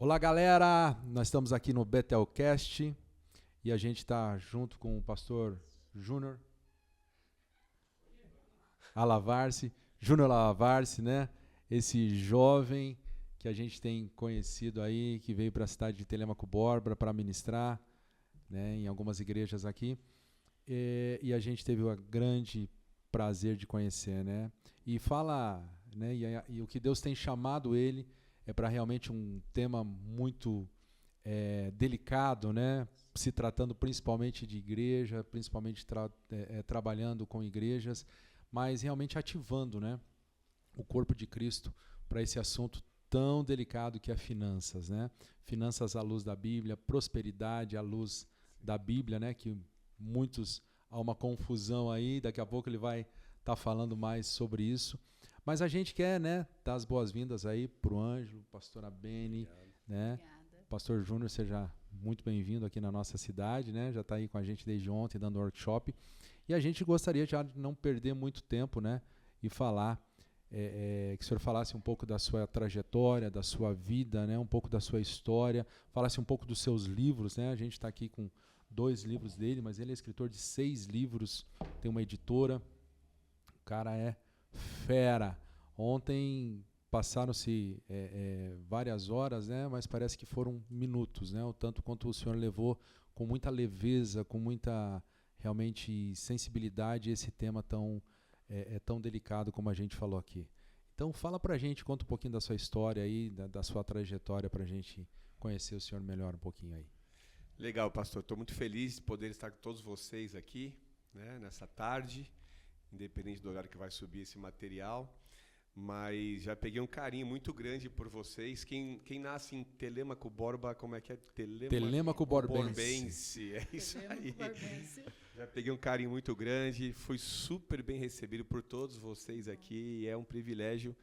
Olá, galera! Nós estamos aqui no Betelcast e a gente está junto com o pastor Júnior Alavarce, né? Esse jovem que a gente tem conhecido aí, que veio para a cidade de Telêmaco Borba para ministrar, né, em algumas igrejas aqui. E a gente teve o grande prazer de conhecer, né? E fala, né? E o que Deus tem chamado ele é para realmente um tema muito delicado, né? Se tratando principalmente de igreja, principalmente trabalhando com igrejas, mas realmente ativando, né, o corpo de Cristo para esse assunto tão delicado que é finanças, né? Finanças à luz da Bíblia, prosperidade à luz da Bíblia, né? Que muitos há uma confusão aí. Daqui a pouco ele vai estar falando mais sobre isso. Mas a gente quer, né, dar as boas-vindas aí para o Ângelo, pastora Beni, né? Obrigada. Pastor Júnior, seja muito bem-vindo aqui na nossa cidade, né? Já está aí com a gente desde ontem dando workshop. E a gente gostaria já de não perder muito tempo, né? E falar, que o senhor falasse um pouco da sua trajetória, da sua vida, né? Um pouco da sua história, falasse um pouco dos seus livros, né? A gente está aqui com 2 livros dele, mas ele é escritor de 6 livros, tem uma editora. O cara é fera. Ontem passaram-se várias horas, né? Mas parece que foram minutos, né? O tanto quanto o senhor levou com muita leveza, com muita realmente sensibilidade esse tema tão delicado como a gente falou aqui. Então fala pra gente, conta um pouquinho da sua história aí, da sua trajetória, pra gente conhecer o senhor melhor um pouquinho aí. Legal, pastor. Estou muito feliz de poder estar com todos vocês aqui, né, nessa tarde, independente do horário que vai subir esse material. Mas já peguei um carinho muito grande por vocês. Quem nasce em Telêmaco Borba, como é que é? Telêmaco Borbense. É isso aí. Borbense. Já peguei um carinho muito grande. Fui super bem recebido por todos vocês aqui. E é um privilégio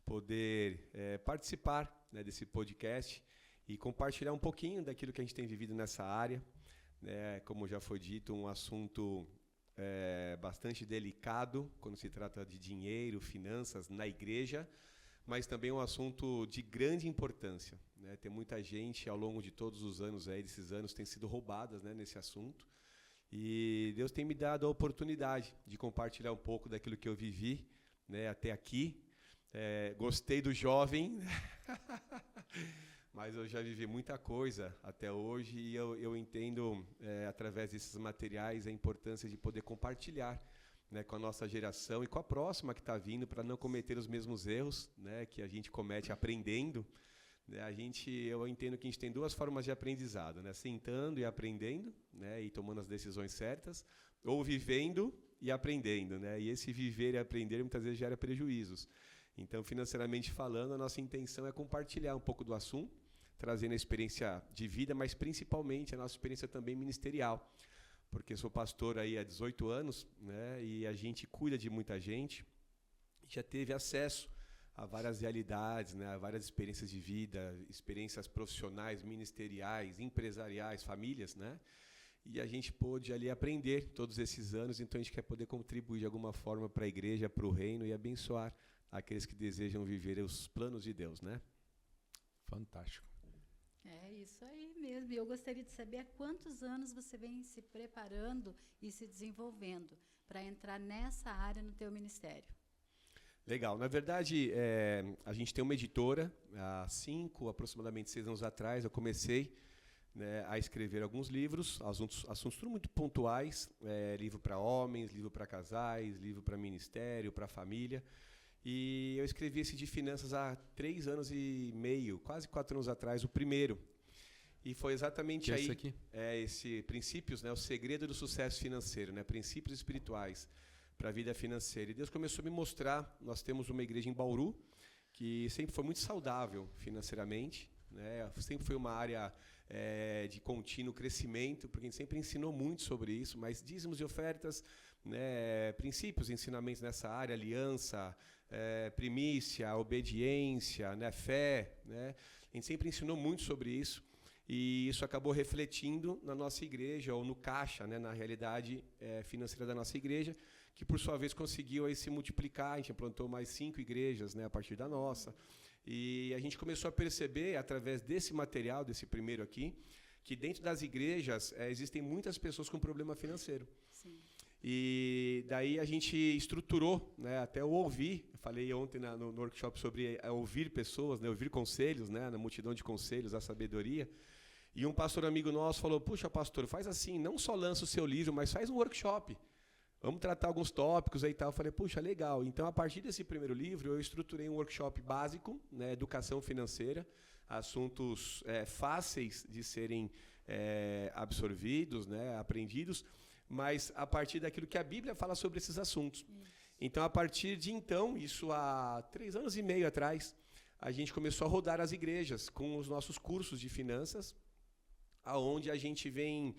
poder participar, né, desse podcast e compartilhar um pouquinho daquilo que a gente tem vivido nessa área. Como já foi dito, um assunto bastante delicado quando se trata de dinheiro, finanças na igreja, mas também um assunto de grande importância, né? Tem muita gente ao longo de todos os anos, desses anos, tem sido roubadas, né, nesse assunto. E Deus tem me dado a oportunidade de compartilhar um pouco daquilo que eu vivi, né, até aqui. Gostei do jovem, mas eu já vivi muita coisa até hoje e eu entendo, através desses materiais, a importância de poder compartilhar, né, com a nossa geração e com a próxima que está vindo, para não cometer os mesmos erros, né, que a gente comete aprendendo. Né, eu entendo que a gente tem 2 formas de aprendizado, né, sentando e aprendendo, né, e tomando as decisões certas, ou vivendo e aprendendo. Né, e esse viver e aprender muitas vezes gera prejuízos. Então, financeiramente falando, a nossa intenção é compartilhar um pouco do assunto, trazendo a experiência de vida, mas principalmente a nossa experiência também ministerial, porque sou pastor aí há 18 anos, né, e a gente cuida de muita gente, já teve acesso a várias realidades, né, a várias experiências de vida, experiências profissionais, ministeriais, empresariais, famílias, né, e a gente pôde ali aprender todos esses anos, então a gente quer poder contribuir de alguma forma para a igreja, para o reino e abençoar aqueles que desejam viver os planos de Deus, né? Fantástico. É isso aí mesmo. E eu gostaria de saber há quantos anos você vem se preparando e se desenvolvendo para entrar nessa área no teu ministério. Legal. Na verdade, a gente tem uma editora. Há aproximadamente 6 anos atrás, eu comecei, né, a escrever alguns livros, assuntos tudo muito pontuais, livro para homens, livro para casais, livro para ministério, para família. E eu escrevi esse de finanças há 3 anos e meio, quase 4 anos atrás, o primeiro. E foi exatamente aí, esse Princípios, né, o segredo do sucesso financeiro, né, princípios espirituais para a vida financeira. E Deus começou a me mostrar, nós temos uma igreja em Bauru, que sempre foi muito saudável financeiramente, né, sempre foi uma área de contínuo crescimento, porque a gente sempre ensinou muito sobre isso, mas dízimos e ofertas, né, princípios, ensinamentos nessa área, aliança, primícia, obediência, né, fé, né? A gente sempre ensinou muito sobre isso e isso acabou refletindo na nossa igreja ou no caixa, né, na realidade financeira da nossa igreja, que por sua vez conseguiu aí se multiplicar. A gente implantou mais 5 igrejas, né, a partir da nossa. E a gente começou a perceber, através desse material, desse primeiro aqui, que dentro das igrejas existem muitas pessoas com problema financeiro. Sim. E daí a gente estruturou, né, até o ouvir. Eu falei ontem no workshop sobre ouvir pessoas, né, ouvir conselhos, né, na multidão de conselhos, a sabedoria. E um pastor amigo nosso falou, puxa, pastor, faz assim, não só lança o seu livro, mas faz um workshop. Vamos tratar alguns tópicos aí e tal. Eu falei, puxa, legal. Então, a partir desse primeiro livro, eu estruturei um workshop básico, né, educação financeira, assuntos fáceis de serem absorvidos, né, aprendidos, mas a partir daquilo que a Bíblia fala sobre esses assuntos. Então, a partir de então, isso há 3 anos e meio atrás, a gente começou a rodar as igrejas com os nossos cursos de finanças, aonde a gente vem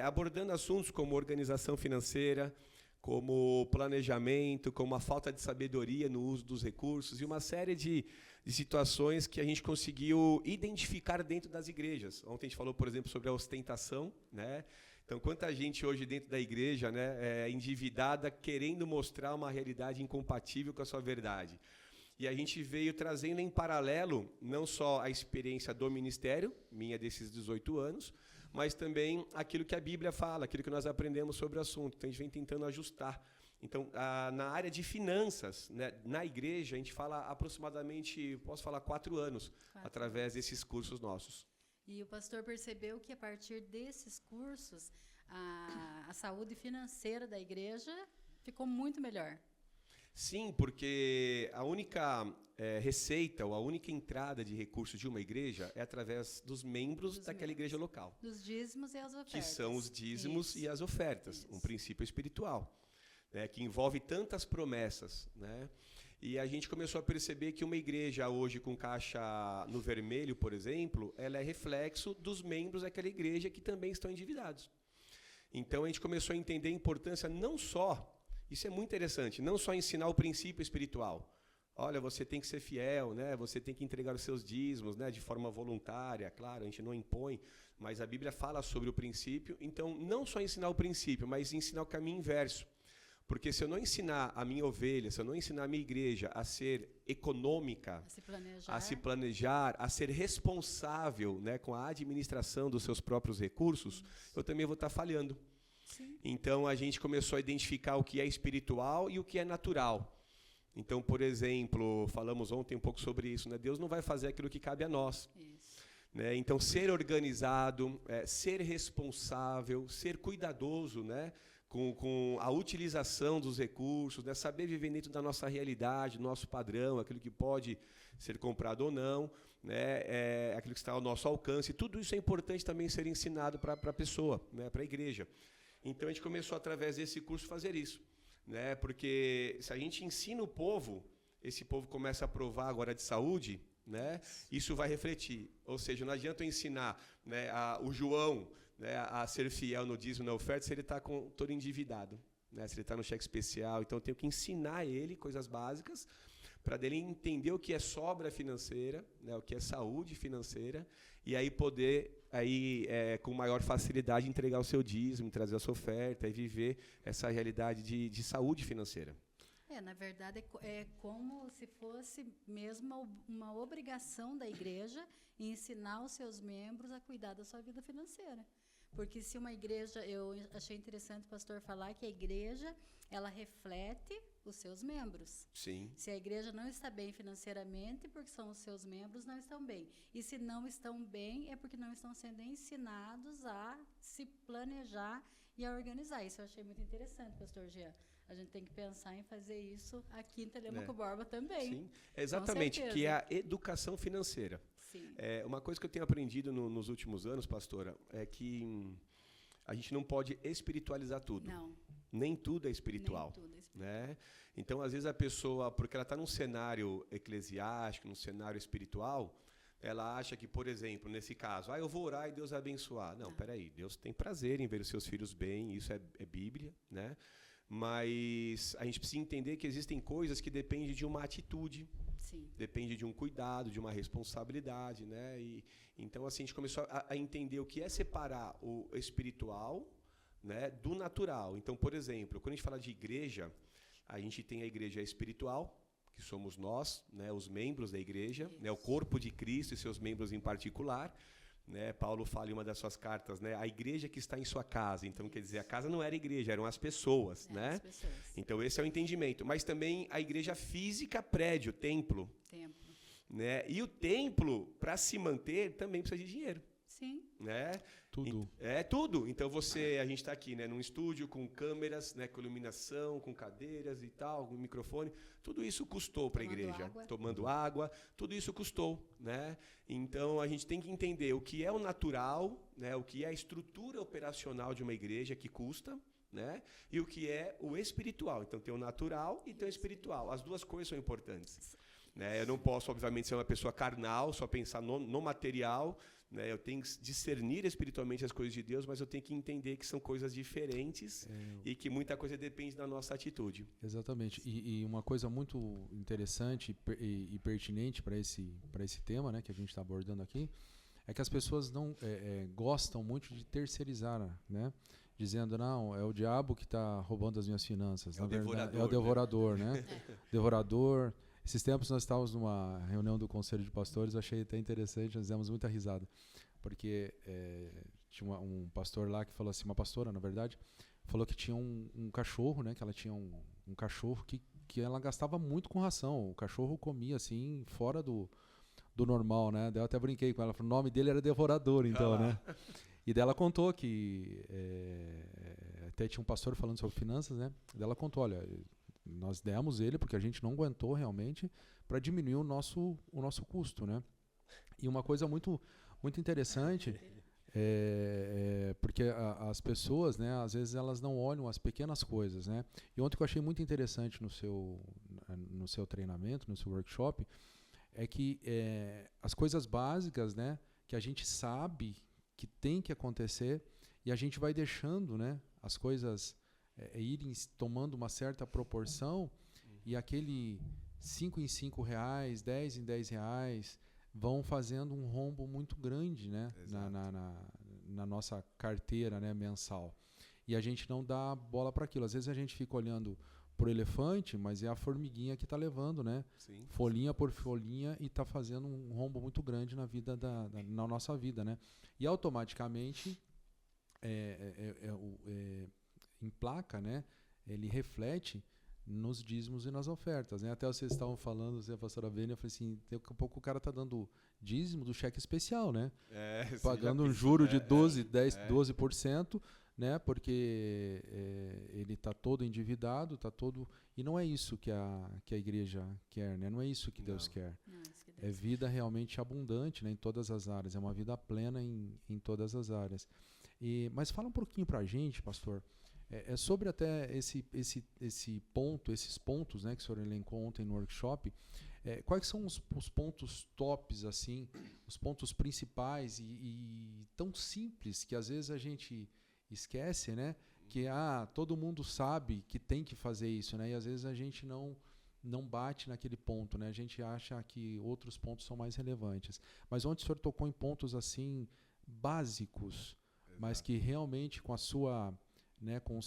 abordando assuntos como organização financeira, como planejamento, como a falta de sabedoria no uso dos recursos e uma série de situações que a gente conseguiu identificar dentro das igrejas. Ontem a gente falou, por exemplo, sobre a ostentação, né? Então, quanta gente hoje dentro da igreja, né, é endividada, querendo mostrar uma realidade incompatível com a sua verdade. E a gente veio trazendo em paralelo não só a experiência do ministério, minha desses 18 anos, mas também aquilo que a Bíblia fala, aquilo que nós aprendemos sobre o assunto. Então, a gente vem tentando ajustar. Então, na área de finanças, né, na igreja, a gente fala aproximadamente, posso falar, 4 anos, através desses cursos nossos. E o pastor percebeu que, a partir desses cursos, a saúde financeira da igreja ficou muito melhor. Sim, porque a única receita ou a única entrada de recursos de uma igreja é através dos membros daquela igreja local. Dos dízimos e as ofertas. Que são os dízimos e as ofertas, um princípio espiritual, né, que envolve tantas promessas, né? E a gente começou a perceber que uma igreja hoje com caixa no vermelho, por exemplo, ela é reflexo dos membros daquela igreja que também estão endividados. Então a gente começou a entender a importância não só, isso é muito interessante, não só ensinar o princípio espiritual. Olha, você tem que ser fiel, né? Você tem que entregar os seus dízimos, né, de forma voluntária, claro, a gente não impõe, mas a Bíblia fala sobre o princípio. Então, não só ensinar o princípio, mas ensinar o caminho inverso. Porque se eu não ensinar a minha ovelha, se eu não ensinar a minha igreja a ser econômica, a se planejar, a ser responsável, né, com a administração dos seus próprios recursos, eu também vou estar falhando. Sim. Então, a gente começou a identificar o que é espiritual e o que é natural. Então, por exemplo, falamos ontem um pouco sobre isso, né? Deus não vai fazer aquilo que cabe a nós. Isso. Né? Então, ser organizado, ser responsável, ser cuidadoso, né, com a utilização dos recursos, né, saber viver dentro da nossa realidade, do nosso padrão, aquilo que pode ser comprado ou não, né, aquilo que está ao nosso alcance. Tudo isso é importante também ser ensinado para a pessoa, né, para a igreja. Então, a gente começou, através desse curso, a fazer isso. Né, porque se a gente ensina o povo, esse povo começa a provar agora de saúde, né, isso vai refletir. Ou seja, não adianta eu ensinar, né, o João, né, a ser fiel no dízimo e na oferta se ele está todo endividado, né, se ele está no cheque especial. Então, eu tenho que ensinar ele coisas básicas para dele entender o que é sobra financeira, né, o que é saúde financeira, e aí poder, com maior facilidade, entregar o seu dízimo, trazer a sua oferta e viver essa realidade de saúde financeira. Na verdade, é como se fosse mesmo uma obrigação da igreja ensinar os seus membros a cuidar da sua vida financeira. Porque se uma igreja, eu achei interessante o pastor falar que a igreja, ela reflete os seus membros. Sim. Se a igreja não está bem financeiramente, porque são os seus membros não estão bem. E se não estão bem, é porque não estão sendo ensinados a se planejar e a organizar. Isso eu achei muito interessante, pastor Jean. A gente tem que pensar em fazer isso aqui em Telêmaco Borba também. Sim, exatamente, que é a educação financeira. Sim. Uma coisa que eu tenho aprendido nos últimos anos, pastora, é que a gente não pode espiritualizar tudo. Não. Nem tudo é espiritual. Nem tudo é espiritual. Né? Então, às vezes, a pessoa, porque ela está num cenário eclesiástico, num cenário espiritual, ela acha que, por exemplo, nesse caso, eu vou orar e Deus vai abençoar. Não, peraí, Deus tem prazer em ver os seus filhos bem, isso é Bíblia, né? Mas a gente precisa entender que existem coisas que dependem de uma atitude, Sim. depende de um cuidado, de uma responsabilidade, né? E então, assim, a gente começou a entender o que é separar o espiritual, né, do natural. Então, por exemplo, quando a gente fala de igreja, a gente tem a igreja espiritual, que somos nós, né, os membros da igreja, né, o corpo de Cristo e seus membros em particular. Né, Paulo fala em uma das suas cartas, né, a igreja que está em sua casa. Então, quer dizer, a casa não era igreja, eram as pessoas. Né? As pessoas. Então, esse é o entendimento. Mas também a igreja física, prédio, templo. Né? E o templo, para se manter, também precisa de dinheiro. Sim. Né? Tudo. É tudo. Então a gente está aqui, né, num estúdio com câmeras, né, com iluminação, com cadeiras e tal, com microfone. Tudo isso custou para a igreja. Tomando água, tudo isso custou, né? Então a gente tem que entender o que é o natural, né, o que é a estrutura operacional de uma igreja que custa, né, e o que é o espiritual. Então tem o natural e tem o espiritual. As duas coisas são importantes. Né? Eu não posso, obviamente, ser uma pessoa carnal, só pensar no material. Né? Eu tenho que discernir espiritualmente as coisas de Deus, mas eu tenho que entender que são coisas diferentes e que muita coisa depende da nossa atitude. Exatamente. E uma coisa muito interessante e pertinente para esse tema, né, que a gente está abordando aqui, é que as pessoas não gostam muito de terceirizar, né? Dizendo, não, é o diabo que está roubando as minhas finanças. É o devorador. É o devorador, né? Devorador. Esses tempos nós estávamos numa reunião do Conselho de Pastores, achei até interessante, nós demos muita risada, porque tinha um pastor lá que falou assim, uma pastora, na verdade, falou que tinha um cachorro, né, que ela tinha um cachorro que ela gastava muito com ração, o cachorro comia assim, fora do normal, né, daí eu até brinquei com ela, o nome dele era Devorador, então, né, e daí ela contou que, até tinha um pastor falando sobre finanças, né, daí ela contou, olha, nós demos ele porque a gente não aguentou realmente para diminuir o nosso custo, né? E uma coisa muito interessante porque as pessoas, né, às vezes elas não olham as pequenas coisas, né? E ontem que eu achei muito interessante no seu treinamento, no seu workshop, é que as coisas básicas, né, que a gente sabe que tem que acontecer e a gente vai deixando, né, as coisas irem tomando uma certa proporção e aquele 5 em 5 reais, 10 em 10 reais vão fazendo um rombo muito grande, né, na nossa carteira, né, mensal. E a gente não dá bola para aquilo. Às vezes a gente fica olhando pro elefante, mas é a formiguinha que está levando, né? Sim. Folhinha por folhinha e está fazendo um rombo muito grande na vida na nossa vida, né? E automaticamente emplaca, né? Ele reflete nos dízimos e nas ofertas, né? Até vocês estavam falando, a pastora Bênia, eu falei assim, daqui a pouco o cara está dando dízimo do cheque especial, né? Pagando um juro de 12%, né? Porque ele está todo endividado, está todo... E não é isso que a igreja quer, né? Não é isso que Deus quer. Não, isso que Deus quer. Vida realmente abundante, né? Em todas as áreas. É uma vida plena em todas as áreas. Mas fala um pouquinho para a gente, pastor, sobre até esses pontos, né, que o senhor elencou ontem no workshop. Quais são os pontos tops, assim, os pontos principais e tão simples que às vezes a gente esquece, né? Que todo mundo sabe que tem que fazer isso, né? E às vezes a gente não bate naquele ponto, né? A gente acha que outros pontos são mais relevantes. Mas ontem o senhor tocou em pontos assim básicos, mas que realmente com a sua, né, com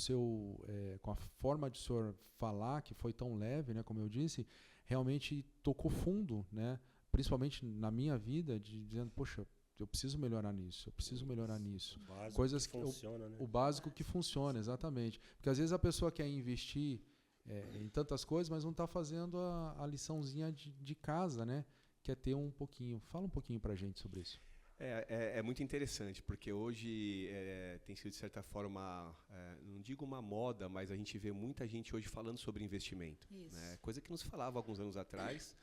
a forma de o senhor falar, que foi tão leve, né, como eu disse, realmente tocou fundo, né? Principalmente na minha vida, dizendo, poxa, eu preciso melhorar nisso, eu preciso melhorar nisso. O básico coisas que funciona, né? O básico que funciona, exatamente. Porque às vezes a pessoa quer investir em tantas coisas, mas não está fazendo a liçãozinha de casa, né? Quer ter um pouquinho. Fala um pouquinho para a gente sobre isso. É muito interessante, porque hoje tem sido, de certa forma, não digo uma moda, mas a gente vê muita gente hoje falando sobre investimento. Né? Coisa que não se falava alguns anos atrás.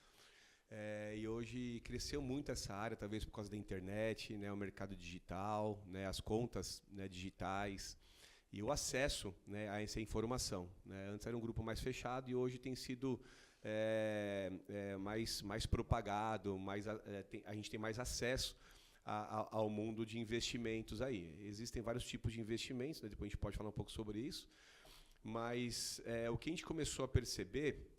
E hoje cresceu muito essa área, talvez por causa da internet, né, o mercado digital, né, as contas, né, digitais e o acesso, né, a essa informação. Né? Antes era um grupo mais fechado e hoje tem sido mais propagado, a gente tem mais acesso ao mundo de investimentos aí. Existem vários tipos de investimentos, né? Depois a gente pode falar um pouco sobre isso, mas o que a gente começou a perceber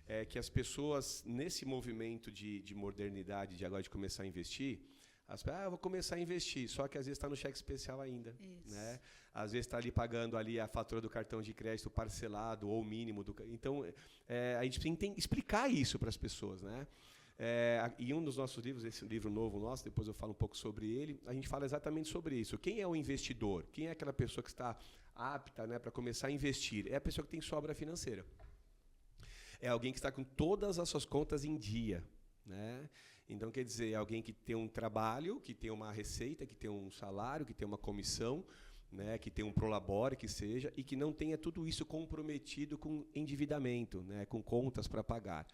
é que as pessoas, nesse movimento de modernidade, de agora de começar a investir, Eu vou começar a investir, só que às vezes está no cheque especial ainda. Isso. Né? Às vezes está ali pagando ali a fatura do cartão de crédito parcelado ou mínimo. Então, a gente precisa explicar isso para as pessoas. Né? E um dos nossos livros, esse livro novo nosso, depois eu falo um pouco sobre ele, a gente fala exatamente sobre isso. Quem é o investidor? Quem é aquela pessoa que está apta, né, para começar a investir? É a pessoa que tem sobra financeira. É alguém que está com todas as suas contas em dia. Né? Então, quer dizer, é alguém que tem um trabalho, que tem uma receita, que tem um salário, que tem uma comissão, né, que tem um prolabore, que seja, e que não tenha tudo isso comprometido com endividamento, né, com contas para pagar.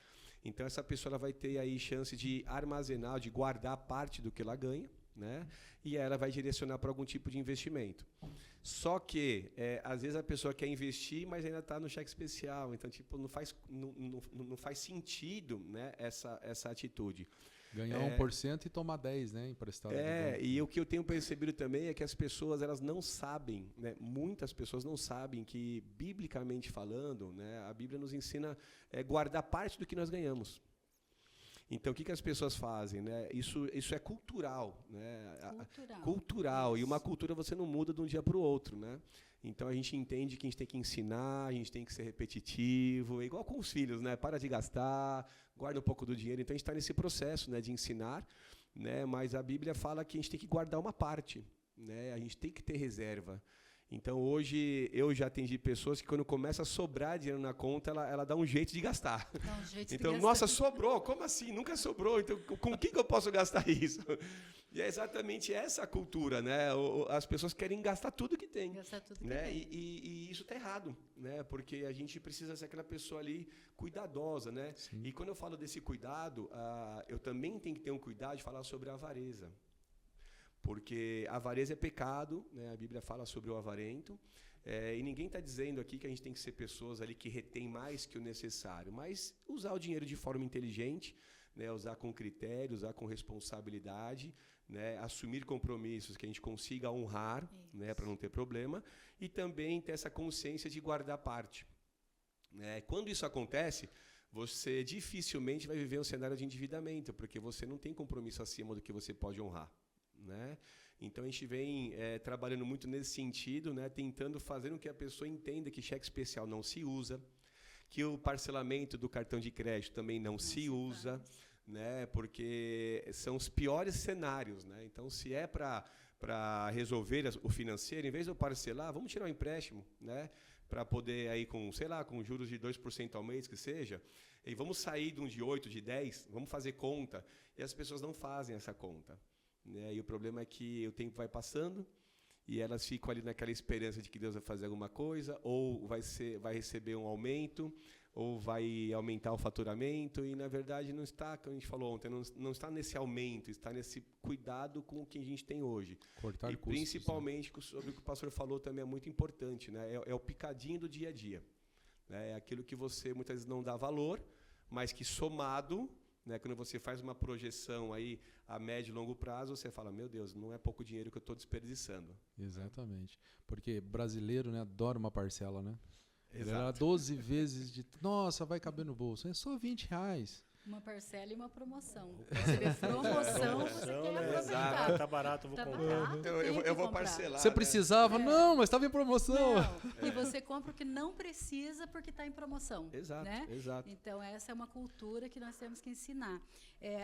Então, essa pessoa ela vai ter aí chance de armazenar, de guardar parte do que ela ganha, né, e ela vai direcionar para algum tipo de investimento. Só que, às vezes, a pessoa quer investir, mas ainda está no cheque especial. Então, tipo, não faz sentido, né, essa atitude. Ganhar 1% e tomar 10%, né, emprestado. E o que eu tenho percebido também é que as pessoas elas não sabem, né, muitas pessoas não sabem que, biblicamente falando, né, a Bíblia nos ensina a guardar parte do que nós ganhamos. Então, o que as pessoas fazem? Né? Isso é cultural. Né? Cultural. E uma cultura você não muda de um dia para o outro. Né? Então, a gente entende que a gente tem que ensinar, a gente tem que ser repetitivo, é igual com os filhos, né? Para de gastar, guarda um pouco do dinheiro. Então, a gente está nesse processo, né, de ensinar, né? Mas a Bíblia fala que a gente tem que guardar uma parte. Né? A gente tem que ter reserva. Então, hoje, eu já atendi pessoas que, quando começa a sobrar dinheiro na conta, ela dá um jeito de gastar. Então, nossa, sobrou? Como assim? Nunca sobrou. Então, com o que eu posso gastar isso? E é exatamente essa a cultura, né? As pessoas querem gastar tudo que tem. Gastar tudo que né? tem. E isso está errado, né? Porque a gente precisa ser aquela pessoa ali cuidadosa, né? Sim. E quando eu falo desse cuidado, eu também tenho que ter um cuidado de falar sobre a avareza. Porque a avareza é pecado, né? A Bíblia fala sobre o avarento, e ninguém está dizendo aqui que a gente tem que ser pessoas ali que retêm mais que o necessário, mas usar o dinheiro de forma inteligente, né? Usar com critério, usar com responsabilidade, né? Assumir compromissos que a gente consiga honrar, né? Para não ter problema, e também ter essa consciência de guardar parte. Né? Quando isso acontece, você dificilmente vai viver um cenário de endividamento, porque você não tem compromisso acima do que você pode honrar. Né? Então, a gente vem trabalhando muito nesse sentido, né? Tentando fazer com que a pessoa entenda que cheque especial não se usa, que o parcelamento do cartão de crédito também não se usa, né? Porque são os piores cenários. Né? Então, se é para resolver o financeiro, em vez de eu parcelar, vamos tirar um empréstimo, né? Para poder, aí, com juros de 2% ao mês, que seja, e vamos sair de um de 8%, de 10%, vamos fazer conta, e as pessoas não fazem essa conta. Né? E o problema é que o tempo vai passando e elas ficam ali naquela esperança de que Deus vai fazer alguma coisa, ou vai receber um aumento, ou vai aumentar o faturamento, e na verdade não está, como a gente falou ontem, não está nesse aumento, está nesse cuidado com o que a gente tem hoje. Cortar e custos, principalmente, né? Sobre o que o pastor falou também é muito importante, né? É o picadinho do dia a dia. Né? É aquilo que você muitas vezes não dá valor, mas que somado, né, quando você faz uma projeção aí a médio e longo prazo, você fala, meu Deus, não é pouco dinheiro que eu estou desperdiçando. Exatamente. Porque brasileiro, né, adora uma parcela, né? Exato. Era 12 vezes de... Nossa, vai caber no bolso. É só R$20. Uma parcela e uma promoção. Você vê promoção, você quer né? aproveitar. Tá barato, vou Tá comprar. barato, Então, tem eu que vou comprar. parcelar. Você precisava? Não, mas estava em promoção. Não. E você compra o que não precisa porque está em promoção. Exato, né? exato. Então, essa é uma cultura que nós temos que ensinar.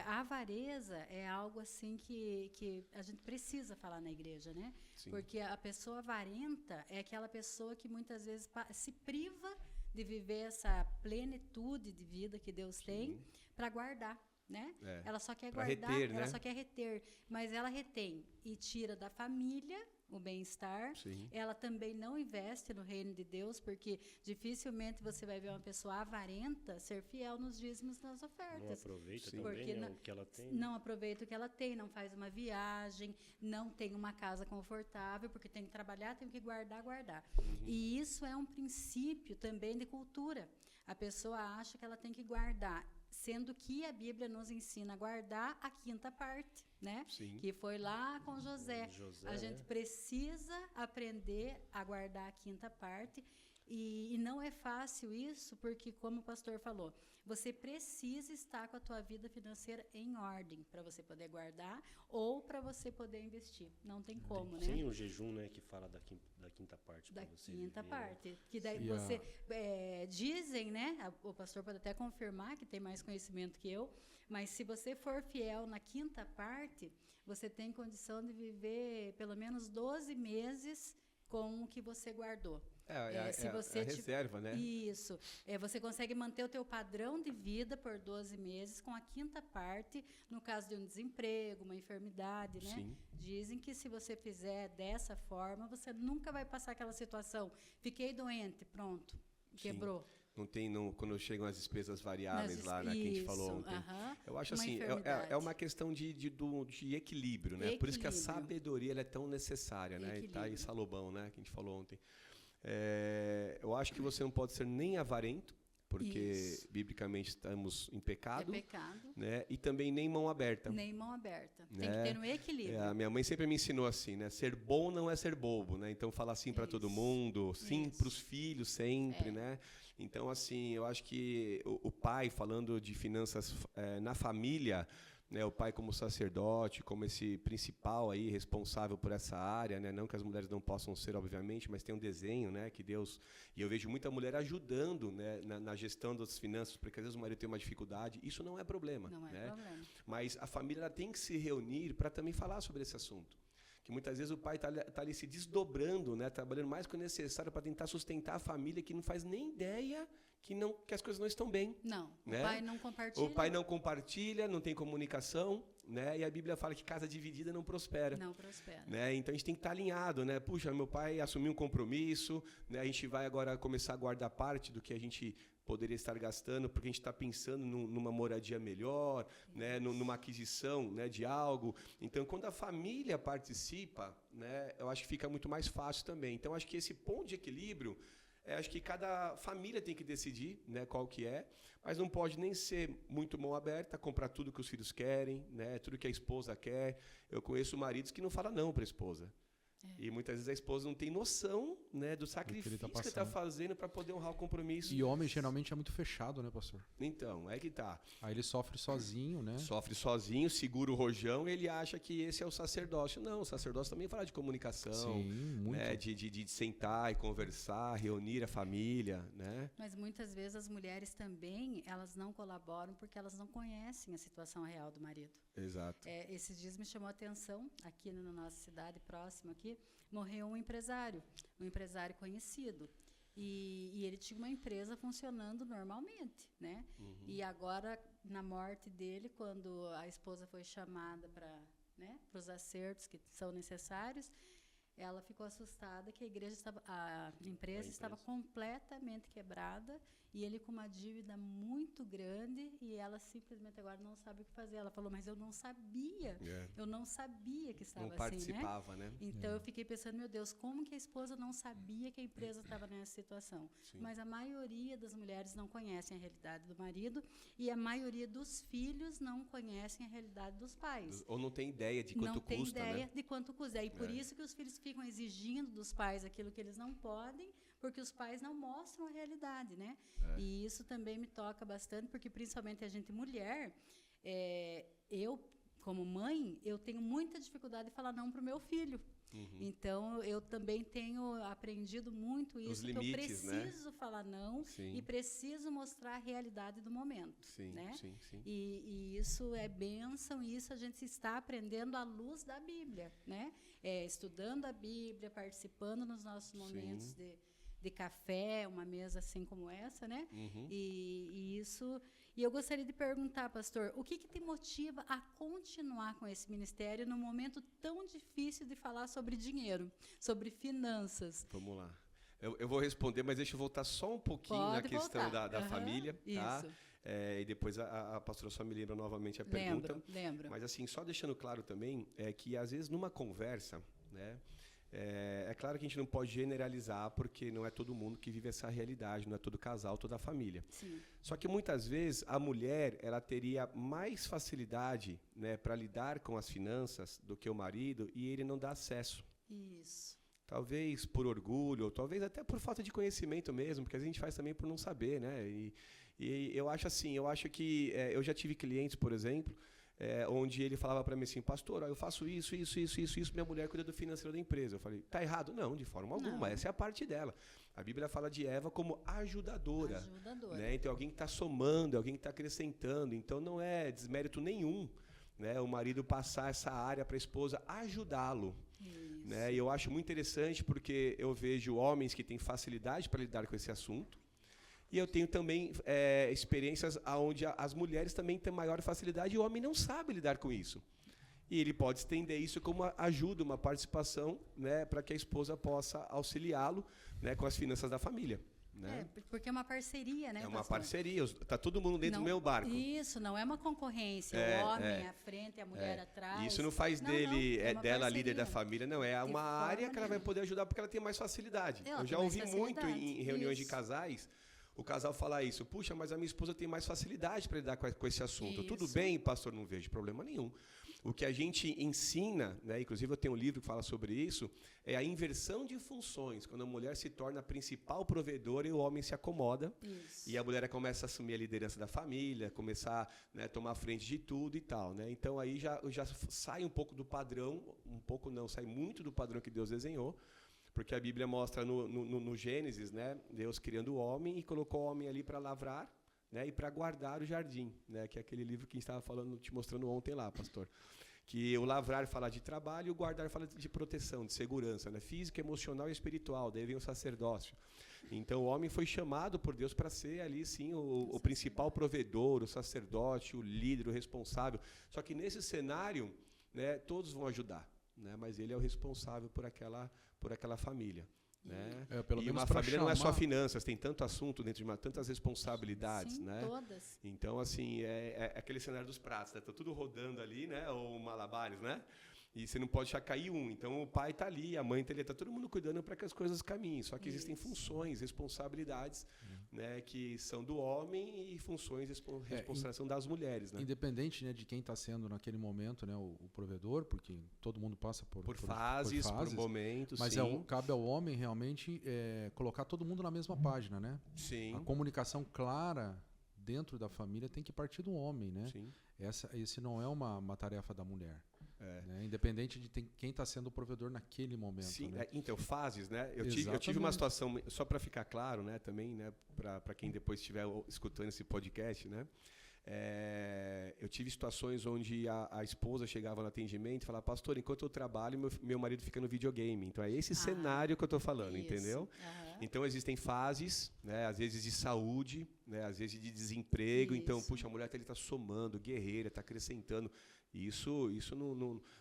A avareza é algo assim que a gente precisa falar na igreja, né? Sim. Porque a pessoa avarenta é aquela pessoa que muitas vezes se priva de viver essa plenitude de vida que Deus tem para guardar. Né? Ela só quer guardar, reter, ela né? só quer reter, mas ela retém e tira da família o bem-estar. Ela também não investe no reino de Deus, porque dificilmente você vai ver uma pessoa avarenta ser fiel nos dízimos, nas ofertas. Não aproveita Sim. também, Porque né, o que ela tem. Não aproveita o que ela tem, não faz uma viagem, não tem uma casa confortável, porque tem que trabalhar, tem que guardar. E isso é um princípio também de cultura. A pessoa acha que ela tem que guardar, sendo que a Bíblia nos ensina a guardar a quinta parte, né? Sim. Que foi lá com José. José, A gente precisa aprender a guardar a quinta parte E não é fácil isso, porque, como o pastor falou, você precisa estar com a tua vida financeira em ordem para você poder guardar ou para você poder investir. Não tem como, né? Sim, o jejum, né, que fala da quinta parte. Da você quinta viver, parte. Né? Que daí E você... dizem, né? O pastor pode até confirmar, que tem mais conhecimento que eu, mas se você for fiel na quinta parte, você tem condição de viver pelo menos 12 meses com o que você guardou. Se você a reserva, né? Isso. Você consegue manter o teu padrão de vida por 12 meses com a quinta parte, no caso de um desemprego, uma enfermidade, né? Sim. Dizem que se você fizer dessa forma, você nunca vai passar aquela situação. Fiquei doente, pronto, quebrou. Quando chegam as despesas variáveis lá, né, que a gente falou ontem. Eu acho assim, é uma questão de equilíbrio, né? Por isso que a sabedoria ela é tão necessária, né? E tá aí Salomão, né, que a gente falou ontem. Eu acho que você não pode ser nem avarento, porque biblicamente estamos em pecado. É pecado. Né? E também nem mão aberta. Nem mão aberta. Tem que ter um equilíbrio. A minha mãe sempre me ensinou assim, né? Ser bom não é ser bobo, né? Então falar sim para todo mundo, sim para os filhos sempre, né? Então assim, eu acho que o pai, falando de finanças na família, né, o pai como sacerdote, como esse principal aí responsável por essa área, né, não que as mulheres não possam ser, obviamente, mas tem um desenho, né, que Deus, e eu vejo muita mulher ajudando, né, na gestão das finanças, porque às vezes o marido tem uma dificuldade, isso não é problema, não né? É problema. Mas a família ela tem que se reunir para também falar sobre esse assunto. Que muitas vezes o pai está ali se desdobrando, né, trabalhando mais do que o necessário para tentar sustentar a família que não faz nem ideia que as coisas não estão bem. Não, né? O pai não compartilha. O pai não compartilha, não tem comunicação, né? E a Bíblia fala que casa dividida não prospera. Não prospera. Né? Então a gente tem que estar alinhado, né? Puxa, meu pai assumiu um compromisso, né? A gente vai agora começar a guardar parte do que a gente poderia estar gastando, porque a gente está pensando numa moradia melhor, né? Numa aquisição, né? De algo. Então, quando a família participa, né? Eu acho que fica muito mais fácil também. Então, acho que esse ponto de equilíbrio, acho que cada família tem que decidir, né, qual que é, mas não pode nem ser muito mão aberta, comprar tudo que os filhos querem, né, tudo que a esposa quer. Eu conheço maridos que não falam não para a esposa. E muitas vezes a esposa não tem noção, né, do sacrifício que ele está fazendo para poder honrar o compromisso. E homem geralmente é muito fechado, né, pastor? Então, é que tá. Aí ele sofre sozinho, né? Sofre sozinho, segura o rojão e ele acha que esse é o sacerdócio. Não, o sacerdócio também fala de comunicação. Sim, muito. Né, de sentar e conversar, reunir a família, né? Mas muitas vezes as mulheres também, elas não colaboram porque elas não conhecem a situação real do marido. Exato. Esses dias me chamou a atenção, aqui na nossa cidade próxima aqui, morreu um empresário conhecido. E ele tinha uma empresa funcionando normalmente, né? E agora, na morte dele, quando a esposa foi chamada para, né, os acertos que são necessários, ela ficou assustada que a empresa estava completamente quebrada e ele com uma dívida muito grande e ela simplesmente agora não sabe o que fazer. Ela falou, mas eu não sabia que estava não participava, né? Então eu fiquei pensando, meu Deus, como que a esposa não sabia que a empresa estava nessa situação? Sim. Mas a maioria das mulheres não conhecem a realidade do marido e a maioria dos filhos não conhecem a realidade dos pais. Ou não tem ideia de quanto custa, né? Não tem ideia de quanto custa. E por isso que os filhos ficam exigindo dos pais aquilo que eles não podem, porque os pais não mostram a realidade, né? E isso também me toca bastante, porque principalmente a gente mulher, eu, como mãe, eu tenho muita dificuldade de falar não para o meu filho. Então, eu também tenho aprendido muito isso, que eu preciso falar não e preciso mostrar a realidade do momento. Né? E isso é bênção, e isso a gente está aprendendo à luz da Bíblia, né? Estudando a Bíblia, participando nos nossos momentos de café, uma mesa assim como essa, né? E isso... E eu gostaria de perguntar, pastor, o que te motiva a continuar com esse ministério num momento tão difícil de falar sobre dinheiro, sobre finanças? Vamos lá. Eu vou responder, mas deixa eu voltar só um pouquinho na questão da família, tá? Isso. E depois a pastora só me lembra novamente a pergunta. Lembro. Mas assim, só deixando claro também, que às vezes numa conversa, né? É claro que a gente não pode generalizar, porque não é todo mundo que vive essa realidade, não é todo casal, toda a família. Sim. Só que muitas vezes a mulher ela teria mais facilidade, né, para lidar com as finanças do que o marido, e ele não dá acesso. Isso. talvez por orgulho, ou talvez até por falta de conhecimento mesmo, porque a gente faz também por não saber, né? E eu acho assim, eu acho que eu já tive clientes, por exemplo, onde ele falava para mim assim, pastor, ó, eu faço isso, minha mulher cuida do financeiro da empresa. Eu falei, tá errado? Não, de forma alguma, essa é a parte dela. A Bíblia fala de Eva como ajudadora. Né? Então, alguém que está somando, alguém que está acrescentando. Então, não é desmérito nenhum, né, o marido passar essa área para a esposa ajudá-lo. Né? E eu acho muito interessante porque eu vejo homens que têm facilidade para lidar com esse assunto. E eu tenho também experiências onde as mulheres também têm maior facilidade e o homem não sabe lidar com isso. E ele pode estender isso como uma ajuda, uma participação, né, para que a esposa possa auxiliá-lo, né, com as finanças da família. Né? Porque é uma parceria, né? É uma parceria, está todo mundo dentro do meu barco. Isso, não é uma concorrência, o homem à frente e a mulher atrás. Isso não faz dela líder da família, não. É uma área que ela vai poder ajudar porque ela tem mais facilidade. Eu já ouvi muito em reuniões de casais, o casal falar isso. Puxa, mas a minha esposa tem mais facilidade para lidar com esse assunto. Isso. Tudo bem, pastor, não vejo problema nenhum. O que a gente ensina, né, inclusive eu tenho um livro que fala sobre isso, é a inversão de funções, quando a mulher se torna a principal provedora e o homem se acomoda. Isso. E a mulher começa a assumir a liderança da família, começar, né, a tomar frente de tudo e tal. Né? Então aí já sai um pouco do padrão, um pouco não, sai muito do padrão que Deus desenhou, porque a Bíblia mostra no Gênesis, né, Deus criando o homem e colocou o homem ali para lavrar, né, e para guardar o jardim, né, que é aquele livro que a gente estava falando, te mostrando ontem lá, pastor. Que o lavrar fala de trabalho e o guardar fala de proteção, de segurança, né, física, emocional e espiritual. Daí vem o sacerdócio. Então, o homem foi chamado por Deus para ser ali, sim, o principal provedor, o sacerdote, o líder, o responsável. Só que nesse cenário, né, todos vão ajudar, né, mas ele é o responsável por aquela família. Né? E uma família não é só finanças, tem tanto assunto dentro de tantas responsabilidades. Sim, né? Todas. Então, assim, é aquele cenário dos pratos, né? Tá tudo rodando ali, né? Ou malabares, né? E você não pode deixar cair um. Então, o pai está ali, a mãe está ali, está todo mundo cuidando para que as coisas caminhem. Só que existem funções, responsabilidades, né, que são do homem e funções, responsabilidade das mulheres. Né? Independente, né, de quem está sendo naquele momento, né, o provedor, porque todo mundo passa por fases, por momentos. Mas sim. Cabe ao homem realmente colocar todo mundo na mesma página. Né? Sim. A comunicação clara dentro da família tem que partir do homem. Né? Sim. Esse não é uma tarefa da mulher. Né? Independente de quem está sendo o provedor naquele momento. Sim, né? Então, fases, né? Eu tive uma situação, só para ficar claro, né, também, né, para quem depois estiver escutando esse podcast, né? Eu tive situações onde a esposa chegava no atendimento e falava, pastor, enquanto eu trabalho, meu marido fica no videogame. Então, é esse cenário que eu estou falando, entendeu? Então, existem fases, né, às vezes de saúde, né, às vezes de desemprego. Então, puxa, a mulher está somando, guerreira, está acrescentando. Isso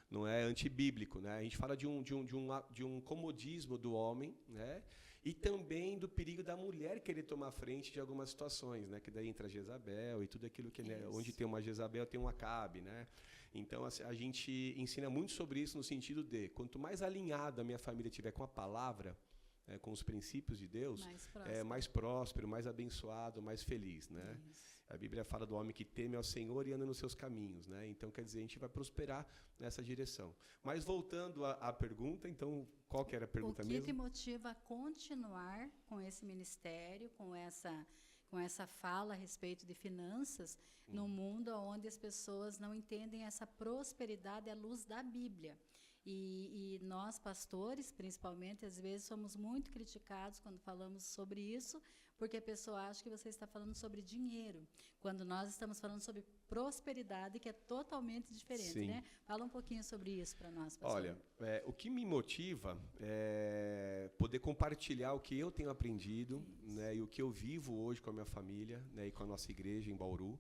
não é antibíblico, né? A gente fala de um comodismo do homem, né? E também do perigo da mulher querer tomar frente de algumas situações, né? Que daí entra Jezabel e tudo aquilo que, né, onde tem uma Jezabel tem um Acabe, né? Então assim, a gente ensina muito sobre isso no sentido de quanto mais alinhada a minha família tiver com a palavra, com os princípios de Deus, mais próspero, mais abençoado, mais feliz, né? A Bíblia fala do homem que teme ao Senhor e anda nos seus caminhos, né? Então, quer dizer, a gente vai prosperar nessa direção. Mas voltando à pergunta, então, qual que era a pergunta mesmo? O que te motiva a continuar com esse ministério, com essa fala a respeito de finanças, num mundo onde as pessoas não entendem essa prosperidade à luz da Bíblia? E nós, pastores, principalmente, às vezes somos muito criticados quando falamos sobre isso, porque a pessoa acha que você está falando sobre dinheiro, quando nós estamos falando sobre prosperidade, que é totalmente diferente. Sim. Né? Fala um pouquinho sobre isso para nós, pastor. Olha, o que me motiva é poder compartilhar o que eu tenho aprendido, né, e o que eu vivo hoje com a minha família, né, e com a nossa igreja em Bauru.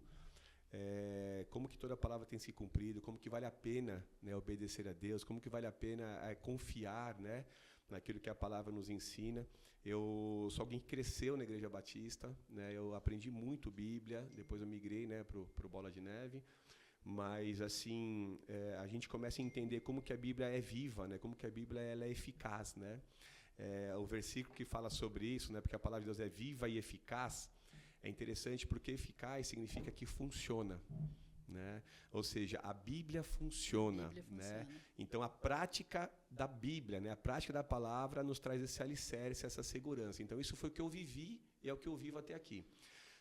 Como que toda a palavra tem se cumprido, como que vale a pena, né, obedecer a Deus, como que vale a pena confiar, né, naquilo que a palavra nos ensina. Eu sou alguém que cresceu na Igreja Batista, né, eu aprendi muito Bíblia, depois eu migrei, né, pro Bola de Neve, mas assim, a gente começa a entender como que a Bíblia é viva, né, como que a Bíblia ela é eficaz, né. O versículo que fala sobre isso, né, porque a palavra de Deus é viva e eficaz, é interessante porque eficaz significa que funciona, né? Ou seja, a Bíblia funciona, né? Então a prática da Bíblia, né? A prática da palavra nos traz esse alicerce, essa segurança. Então isso foi o que eu vivi e é o que eu vivo até aqui.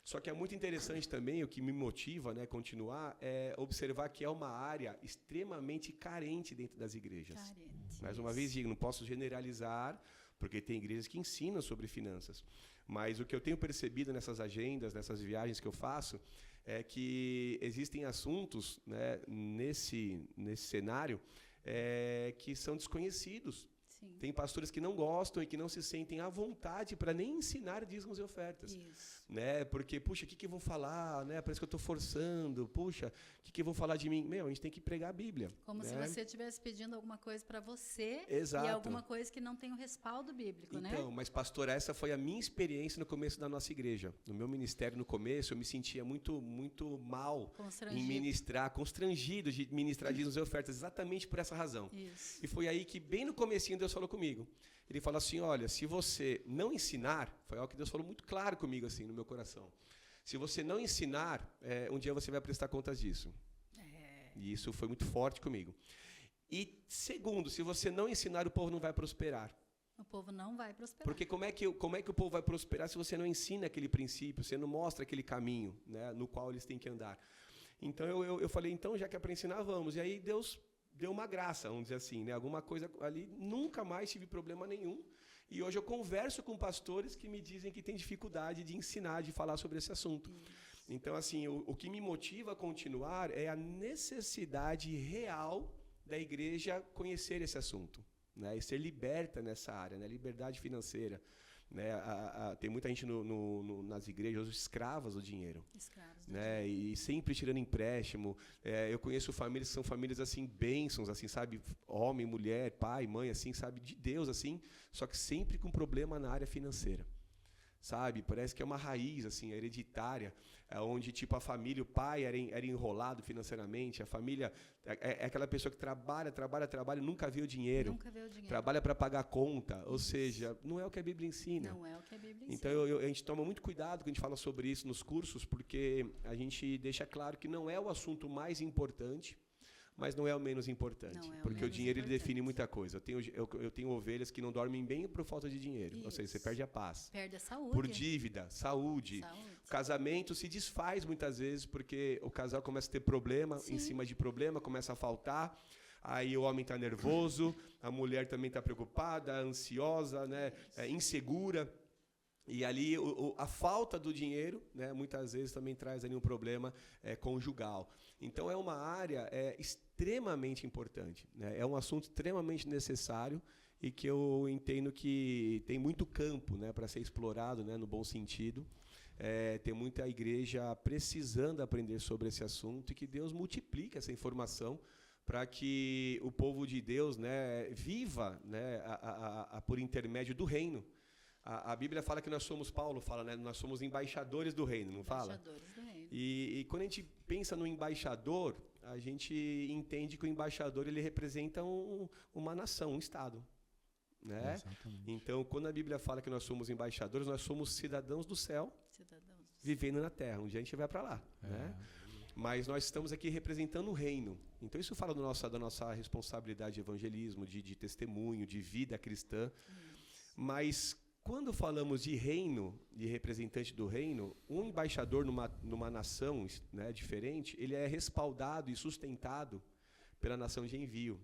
Só que é muito interessante também, o que me motiva, né, continuar, é observar que é uma área extremamente carente dentro das igrejas. Carente. Mais uma vez digo, não posso generalizar, porque tem igrejas que ensinam sobre finanças. Mas o que eu tenho percebido nessas agendas, nessas viagens que eu faço, é que existem assuntos, né, nesse cenário que são desconhecidos. Sim. Tem pastores que não gostam e que não se sentem à vontade para nem ensinar dízimos e ofertas. Isso. Né? Porque, puxa, o que eu vou falar? Né? Parece que eu estou forçando. Puxa, o que eu vou falar de mim? Meu, a gente tem que pregar a Bíblia. Como né? se você estivesse pedindo alguma coisa para você Exato. e alguma coisa que não tem o respaldo bíblico, né? Então, mas pastor, essa foi a minha experiência no começo da nossa igreja. No meu ministério, no começo, eu me sentia muito mal em ministrar, constrangido de ministrar dízimos e ofertas, exatamente por essa razão. Isso. E foi aí que, bem no comecinho, Deus falou comigo. Ele falou assim, olha, se você não ensinar, foi algo que Deus falou muito claro comigo, assim, no meu coração. Se você não ensinar, um dia você vai prestar contas disso. E isso foi muito forte comigo. E segundo, se você não ensinar, o povo não vai prosperar. O povo não vai prosperar. Porque como é que o povo vai prosperar se você não ensina aquele princípio, você não mostra aquele caminho, né, no qual eles têm que andar? Então eu falei, então já que é para ensinar, vamos. E aí Deus deu uma graça, vamos dizer assim, né? Alguma coisa ali, nunca mais tive problema nenhum. E hoje eu converso com pastores que me dizem que têm dificuldade de ensinar, de falar sobre esse assunto. Então, assim, o que me motiva a continuar é a necessidade real da igreja conhecer esse assunto, né? E ser liberta nessa área, né? Liberdade financeira. Né? Tem muita gente nas igrejas escravas do dinheiro. Escravos do né? dinheiro. E sempre tirando empréstimo. Eu conheço famílias que são famílias assim, bênçãos, assim, sabe? Homem, mulher, pai, mãe, assim, sabe? De Deus, assim, só que sempre com problema na área financeira. Sabe? Parece que é uma raiz, assim, hereditária, onde, tipo, a família, o pai era enrolado financeiramente, a família é aquela pessoa que trabalha, nunca vê o dinheiro. Nunca vê o dinheiro. Trabalha para pagar a conta, ou seja, não é o que a Bíblia ensina. Não é o que a Bíblia ensina. Então, a gente toma muito cuidado quando a gente fala sobre isso nos cursos, porque a gente deixa claro que não é o assunto mais importante, mas não é o menos importante. Não é o porque o menos dinheiro ele importante. define muita coisa. Eu tenho ovelhas que não dormem bem por falta de dinheiro. Ou seja, você Isso. perde a paz. Perde a saúde. Por dívida, saúde. Saúde. O casamento se desfaz muitas vezes porque o casal começa a ter problema, Sim. em cima de problema, começa a faltar. Aí o homem está nervoso, a mulher também está preocupada, ansiosa, né, insegura. E ali a falta do dinheiro, né, muitas vezes também traz ali um problema conjugal. Então é uma área extremamente importante, né? É um assunto extremamente necessário e que eu entendo que tem muito campo, né, para ser explorado, né, no bom sentido. Tem muita igreja precisando aprender sobre esse assunto e que Deus multiplique essa informação para que o povo de Deus, né, viva, né, por intermédio do reino. A Bíblia fala que nós somos, Paulo fala, né, nós somos embaixadores do reino, não fala? Embaixadores do reino. E quando a gente pensa no embaixador, a gente entende que o embaixador ele representa uma nação, um estado. Né? Exatamente. Então, quando a Bíblia fala que nós somos embaixadores, nós somos cidadãos do céu, Cidadãos. vivendo na terra. Um dia a gente vai para lá. Né? Mas nós estamos aqui representando o reino. Então, isso fala da nossa responsabilidade de evangelismo, de testemunho, de vida cristã. Mas quando falamos de reino, de representante do reino, um embaixador numa nação, né, diferente, ele é respaldado e sustentado pela nação de envio.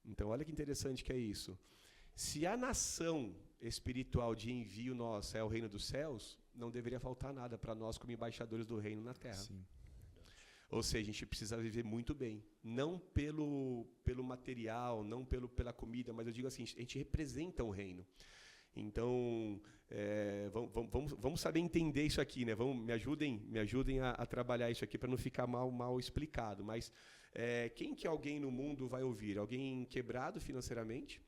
Então, olha que interessante que é isso. Se a nação espiritual de envio nossa é o reino dos céus, não deveria faltar nada para nós como embaixadores do reino na terra. Sim. Ou seja, a gente precisa viver muito bem. Não pelo material, não pela comida, mas eu digo assim, a gente representa o reino. Então, vamos saber entender isso aqui, né? Me ajudem a trabalhar isso aqui para não ficar mal explicado. Mas quem que alguém no mundo vai ouvir? Alguém quebrado financeiramente?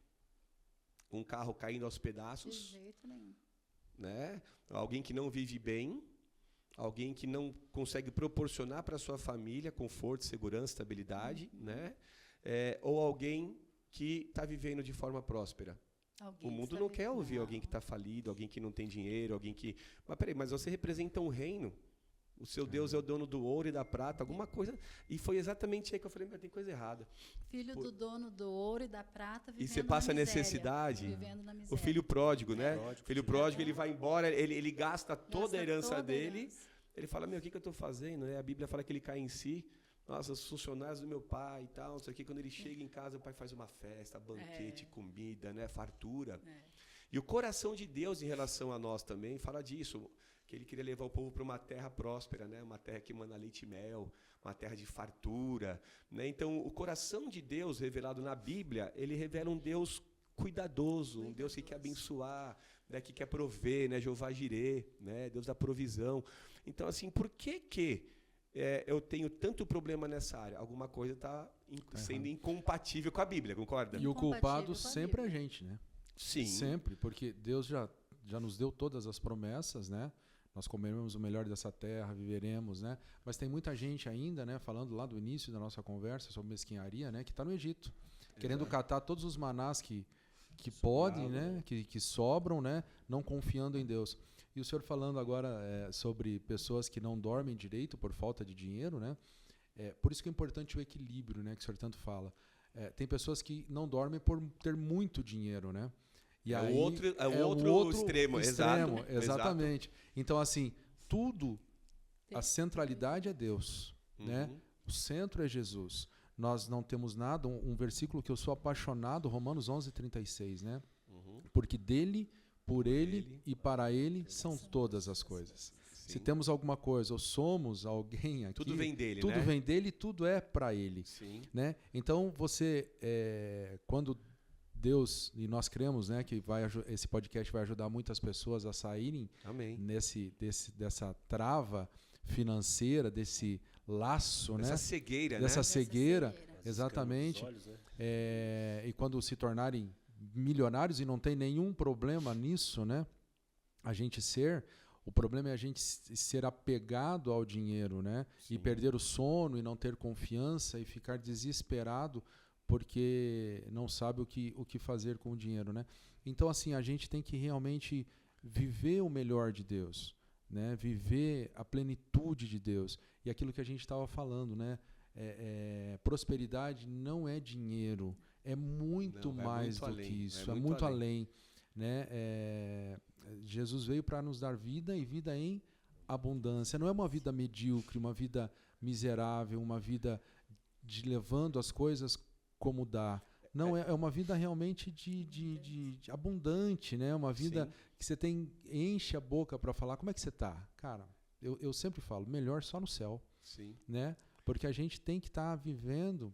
Um carro caindo aos pedaços? De jeito nenhum. Né? Alguém que não vive bem? Alguém que não consegue proporcionar para a sua família conforto, segurança, estabilidade? Né? Ou alguém que está vivendo de forma próspera? O mundo não quer ouvir alguém que está falido, alguém que não tem dinheiro, alguém que... Mas peraí, mas você representa um reino, O seu Deus é o dono do ouro e da prata, alguma coisa. E foi exatamente aí que eu falei, mas tem coisa errada. Filho do dono do ouro e da prata, vivendo E você passa na miséria, necessidade. vivendo na O miséria. filho pródigo, né? Pródigo, O filho pródigo, ele vai embora, ele gasta toda a herança Toda a dele. herança. Ele fala, meu, o que eu estou fazendo? A Bíblia fala que ele cai em si. Nossa, os funcionários do meu pai e tal, não sei o quê. Quando ele chega em casa, o pai faz uma festa, banquete, comida, né? Fartura. E o coração de Deus em relação a nós também fala disso. Que ele queria levar o povo para uma terra próspera, né? Uma terra que emana leite e mel, uma terra de fartura, né? Então, o coração de Deus revelado na Bíblia, ele revela um Deus cuidadoso, um Deus que quer abençoar, né? Que quer prover, né? Jeová Jirê, né? Deus da provisão. Então, assim, por que eu tenho tanto problema nessa área? Alguma coisa está sendo incompatível com a Bíblia, concorda? E o culpado Incompatível com a sempre é a Bíblia. gente, né? Sim. Sempre, porque Deus já nos deu todas as promessas, né? Nós comeremos o melhor dessa terra, viveremos, né? Mas tem muita gente ainda, né? Falando lá do início da nossa conversa sobre mesquinharia, né? Que está no Egito, querendo catar todos os manás que podem, né? Que sobram, né? Não confiando em Deus. E o senhor falando agora sobre pessoas que não dormem direito por falta de dinheiro, né? Por isso que é importante o equilíbrio, né? Que o senhor tanto fala. Tem pessoas que não dormem por ter muito dinheiro, né? E aí, o outro extremo, exato. Exatamente. Então, assim, tudo, a centralidade é Deus, né? O centro é Jesus. Nós não temos nada, um versículo que eu sou apaixonado, Romanos 11:36, né? Porque dele, por ele e para ele são todas as coisas. Sim. Se temos alguma coisa ou somos alguém aqui, Tudo vem dele, tudo né? vem dele e tudo é para ele. Sim. Né? Então, você, quando Deus, e nós cremos, né, que esse podcast vai ajudar muitas pessoas a saírem Amém. dessa trava financeira, desse laço, Essa né? cegueira, Dessa né? cegueira, cegueira. exatamente. Olhos, né? E quando se tornarem milionários, e não tem nenhum problema nisso, né? O problema é a gente ser apegado ao dinheiro, né? Sim. E perder o sono e não ter confiança e ficar desesperado porque não sabe o que fazer com o dinheiro, né? Então, assim, a gente tem que realmente viver o melhor de Deus, né? Viver a plenitude de Deus. E aquilo que a gente estava falando, né? Prosperidade não é dinheiro, é muito mais do que isso, é muito além. Né? Jesus veio para nos dar vida e vida em abundância. Não é uma vida medíocre, uma vida miserável, uma vida levando as coisas como dá. Não, é uma vida realmente de abundante, né? Uma vida Sim. que você enche a boca para falar. Como é que você está? Cara, eu sempre falo, melhor só no céu. Sim. Né? Porque a gente tem que estar vivendo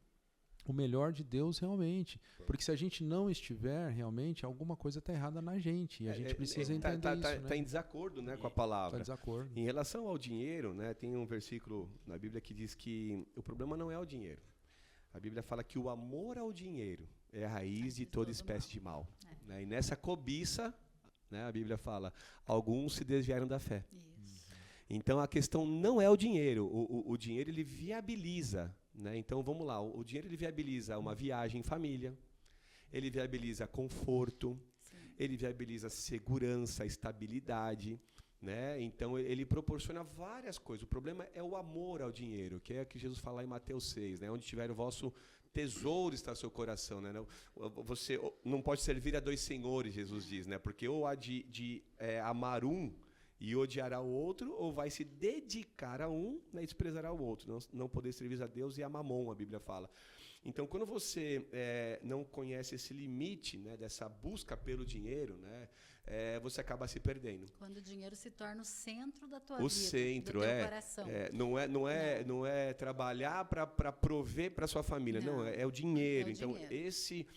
o melhor de Deus realmente. Porque se a gente não estiver realmente, alguma coisa está errada na gente. E a gente precisa entender isso. Né? Está em desacordo, né, com a palavra. Está em desacordo. Em relação ao dinheiro, né, tem um versículo na Bíblia que diz que o problema não é o dinheiro. A Bíblia fala que o amor ao dinheiro é a raiz de toda espécie de mal. Né? E nessa cobiça, né, a Bíblia fala, alguns se desviaram da fé. Isso. Então a questão não é o dinheiro. O dinheiro ele viabiliza. Né? Então vamos lá, o dinheiro ele viabiliza uma viagem em família, ele viabiliza conforto, ele viabiliza segurança, estabilidade. Né? Então ele proporciona várias coisas. O problema é o amor ao dinheiro, que é o que Jesus fala em Mateus 6, né? Onde tiver o vosso tesouro está o seu coração. Né? Você não pode servir a dois senhores, Jesus diz, né? Porque ou há de amar um e odiará o outro, ou vai se dedicar a um, né, e desprezará o outro. Não poder servir a Deus e a mamon, a Bíblia fala. Então, quando você não conhece esse limite, né, dessa busca pelo dinheiro, né, você acaba se perdendo. Quando o dinheiro se torna o centro da tua vida, do teu coração. Não é trabalhar para prover para sua família, não, é o dinheiro. Então, dinheiro.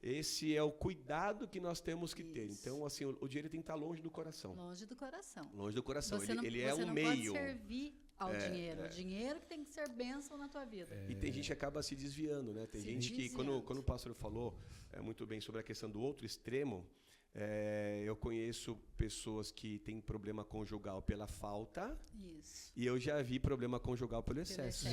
Esse é o cuidado que nós temos que ter. Então, assim, o dinheiro tem que estar longe do coração. Longe do coração. Longe do coração. Ele você é um não meio. Pode servir ao dinheiro. O dinheiro que tem que ser bênção na tua vida. E tem gente que acaba se desviando, né? Tem gente que, quando o pastor falou muito bem sobre a questão do outro extremo, eu conheço pessoas que têm problema conjugal pela falta. Isso. E eu já vi problema conjugal pelo excesso.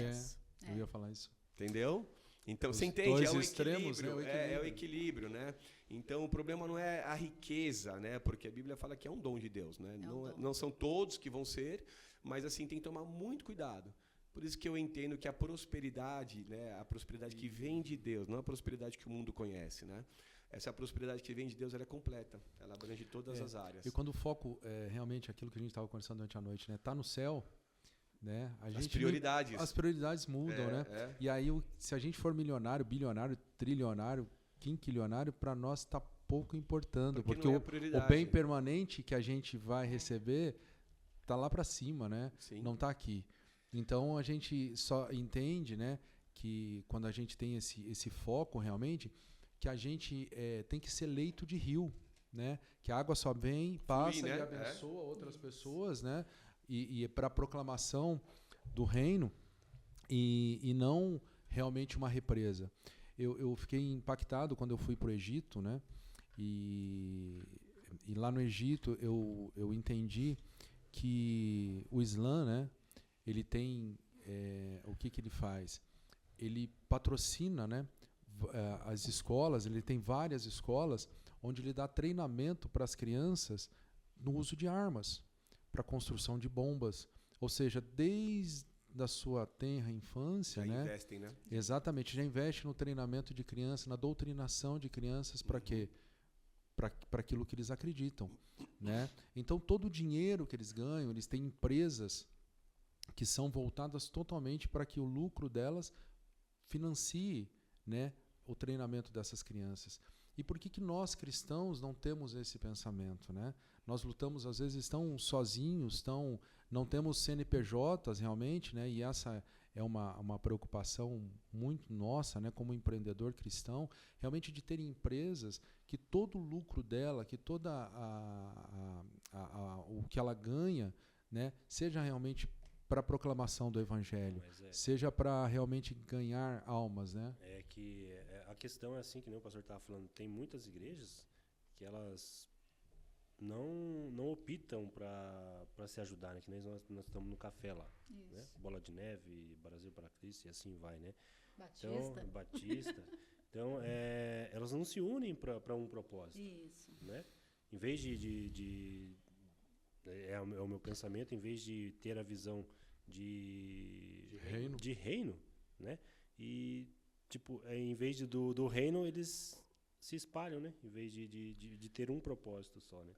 Eu ia falar isso. Entendeu? Então, Os você entende? dois É o extremos, né? equilíbrio. O equilíbrio. É o equilíbrio, né? Então, o problema não é a riqueza, né? Porque a Bíblia fala que é um dom de Deus, né? dom. Não são todos que vão ser, mas assim, tem que tomar muito cuidado. Por isso que eu entendo que a prosperidade, né? A prosperidade que vem de Deus, não a prosperidade que o mundo conhece, né? Essa prosperidade que vem de Deus, ela é completa. Ela abrange todas as áreas. E quando o foco é realmente aquilo que a gente estava conversando durante a noite, né? Tá no céu, né? As prioridades. As prioridades mudam, né? E aí, se a gente for milionário, bilionário, trilionário, quinquilionário, para nós está pouco importando, porque não é o bem permanente que a gente vai receber está lá para cima, né? Sim. Não está aqui. Então a gente só entende, né, que quando a gente tem esse foco realmente, que a gente tem que ser leito de rio, né? Que a água só vem, passa né? e abençoa outras pessoas, né? E para a proclamação do reino e não realmente uma represa. Eu fiquei impactado quando eu fui para o Egito, né? E lá no Egito eu entendi que o Islã, né? Ele tem o que ele faz? Ele patrocina, né? As escolas. Ele tem várias escolas onde ele dá treinamento para as crianças no uso de armas, para construção de bombas, ou seja, desde a sua tenra infância, Já né? investem, né? Exatamente, já investe no treinamento de crianças, na doutrinação de crianças para quê? Para aquilo que eles acreditam, né? Então todo o dinheiro que eles ganham, eles têm empresas que são voltadas totalmente para que o lucro delas financie, né, o treinamento dessas crianças. E por que nós cristãos não temos esse pensamento, né? Nós lutamos às vezes tão sozinhos, não temos CNPJs realmente, né? E essa é uma preocupação muito nossa, né, como empreendedor cristão, realmente de ter empresas que todo o lucro dela, que toda o que ela ganha, né, seja realmente para a proclamação do Evangelho, seja para realmente ganhar almas, né? É que a questão é assim, que nem o pastor estava falando, tem muitas igrejas que elas não optam para se ajudar, né? Que nem nós estamos no café lá, né? Bola de Neve, Brasil para Cristo e assim vai, né? Batista. Então, elas não se unem para um propósito. Isso. Né? Em vez é o meu pensamento, em vez de ter a visão de reino, né? E tipo, em vez do reino, eles se espalham, né? Em vez de ter um propósito só, né?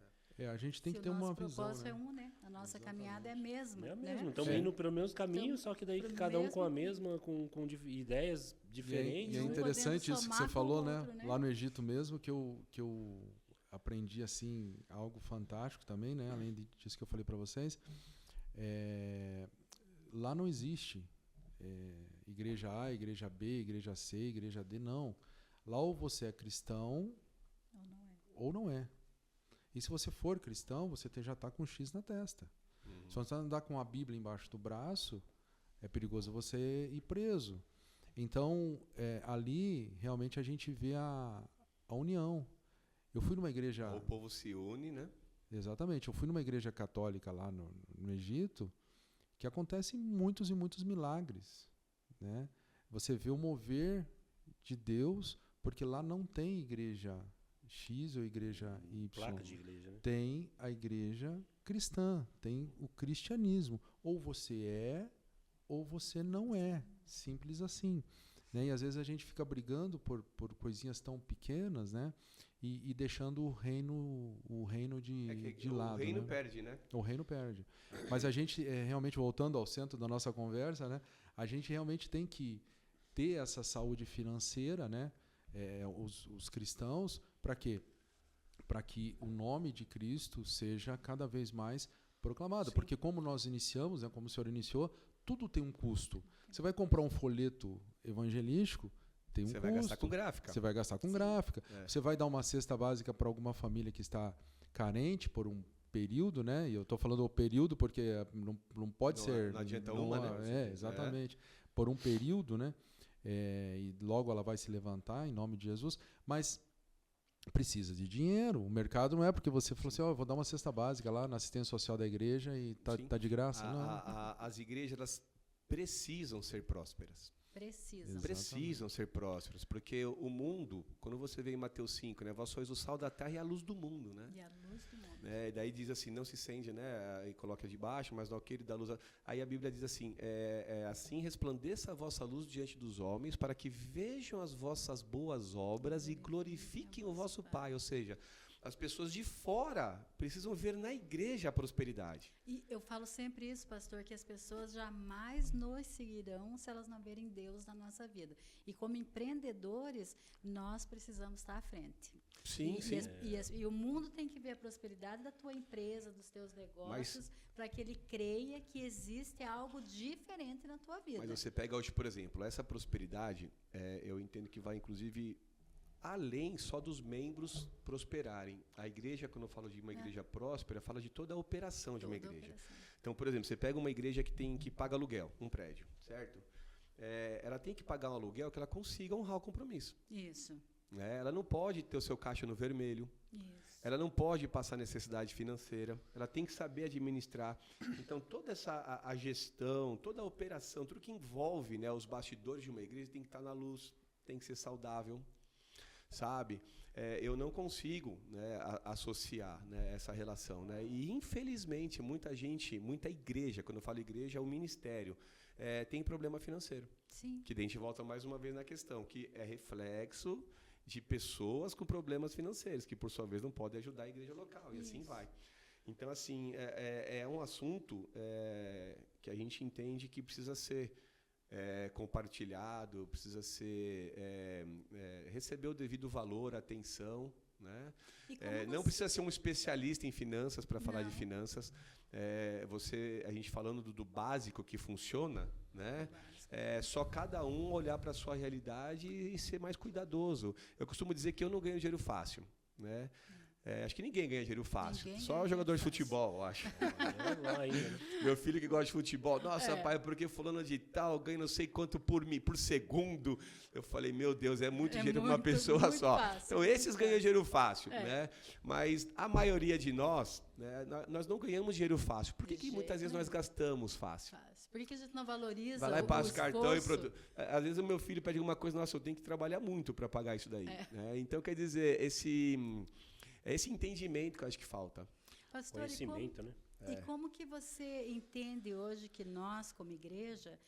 A gente tem que ter uma visão. O propósito né? é um, né? A nossa caminhada é a mesma. É a né? mesma. Estamos indo pelo mesmo caminho, só que daí cada um com a mesma, com ideias diferentes. E é interessante isso que você falou, né? outro, né? Lá no Egito mesmo, que eu aprendi assim algo fantástico também, né? Além disso que eu falei para vocês, lá não existe igreja A, igreja B, igreja C, igreja D, não. Lá ou você é cristão ou não é. E se você for cristão, você já está com um X na testa. Se você andar com a Bíblia embaixo do braço, é perigoso você ir preso. Então, ali realmente a gente vê a união. Eu fui numa igreja... O povo se une, né? Exatamente. Eu fui numa igreja católica lá no Egito, que acontecem muitos e muitos milagres, né? Você vê o mover de Deus, porque lá não tem igreja X ou igreja Y. Placa de igreja, né? Tem a igreja cristã, tem o cristianismo. Ou você é, ou você não é. Simples assim. Né? E às vezes a gente fica brigando por coisinhas tão pequenas, né? E deixando o reino de lado. O reino, né? perde, né? O reino perde. Mas a gente, realmente, voltando ao centro da nossa conversa, né? A gente realmente tem que ter essa saúde financeira, né? Os cristãos, para quê? Para que o nome de Cristo seja cada vez mais proclamado. Sim. Porque como nós iniciamos, né, como o senhor iniciou, tudo tem um custo. Você vai comprar um folheto evangelístico, tem um custo. Você vai gastar com gráfica. Você vai gastar com gráfica. Você vai dar uma cesta básica para alguma família que está carente por um período, né? E eu estou falando o período porque não pode ser... Não adianta uma, né? Exatamente. Por um período, né? E logo ela vai se levantar em nome de Jesus, mas precisa de dinheiro. O mercado não é porque você falou assim, eu vou dar uma cesta básica lá na assistência social da igreja e tá de graça. Não. As igrejas elas precisam ser prósperas. Precisam. Precisam ser prósperos, porque o mundo, quando você vê em Mateus 5, né, vós sois o sal da terra e a luz do mundo, né? E a luz do mundo. E daí diz assim, não se acende, né, e coloca de baixo, mas não aquele da luz. Aí a Bíblia diz assim, assim resplandeça a vossa luz diante dos homens, para que vejam as vossas boas obras e glorifiquem o vosso Pai. Ou seja, as pessoas de fora precisam ver na igreja a prosperidade. E eu falo sempre isso, pastor, que as pessoas jamais nos seguirão se elas não verem Deus na nossa vida. E como empreendedores, nós precisamos estar à frente. Sim, sim. E o mundo tem que ver a prosperidade da tua empresa, dos teus negócios, para que ele creia que existe algo diferente na tua vida. Mas você pega hoje, por exemplo, essa prosperidade, eu entendo que vai, inclusive, além só dos membros prosperarem. A igreja, quando eu falo de uma igreja próspera, fala de toda a operação de uma igreja. Então, por exemplo, você pega uma igreja que paga aluguel, um prédio, certo? Ela tem que pagar um aluguel que ela consiga honrar o compromisso. Isso. Ela não pode ter o seu caixa no vermelho. Isso. Ela não pode passar necessidade financeira. Ela tem que saber administrar. Então, toda essa a gestão, toda a operação, tudo que envolve, né, os bastidores de uma igreja tem que estar na luz, tem que ser saudável. Sabe? Eu não consigo, né, associar, né, essa relação. Né? E, infelizmente, muita igreja, quando eu falo igreja, é o ministério, tem problema financeiro. Sim. Que daí a gente volta mais uma vez na questão, que é reflexo de pessoas com problemas financeiros, que, por sua vez, não podem ajudar a igreja local. E assim vai. Então, assim, é um assunto que a gente entende que precisa ser compartilhado, precisa ser receber o devido valor, atenção, né? Não precisa ser um especialista em finanças para falar de finanças. A gente falando do básico que funciona, né? Só cada um olhar para a sua realidade e ser mais cuidadoso. Eu costumo dizer que eu não ganho dinheiro fácil, né? Acho que ninguém ganha dinheiro fácil. Só jogador de futebol, eu acho. Meu filho que gosta de futebol. Nossa, pai, porque fulano de tal ganha não sei quanto por segundo. Eu falei, meu Deus, é muito dinheiro para uma pessoa só. Fácil, então, esses ganham dinheiro fácil, né? Mas a maioria de nós, né, nós não ganhamos dinheiro fácil. Por que muitas vezes nós gastamos fácil? Por que a gente não valoriza? Vai lá e passa o cartão e produz. Às vezes o meu filho pede alguma coisa, nossa, eu tenho que trabalhar muito para pagar isso daí. Né? Então, quer dizer, esse entendimento que eu acho que falta. Pastor, conhecimento, né? E como que você entende hoje que nós, como igreja,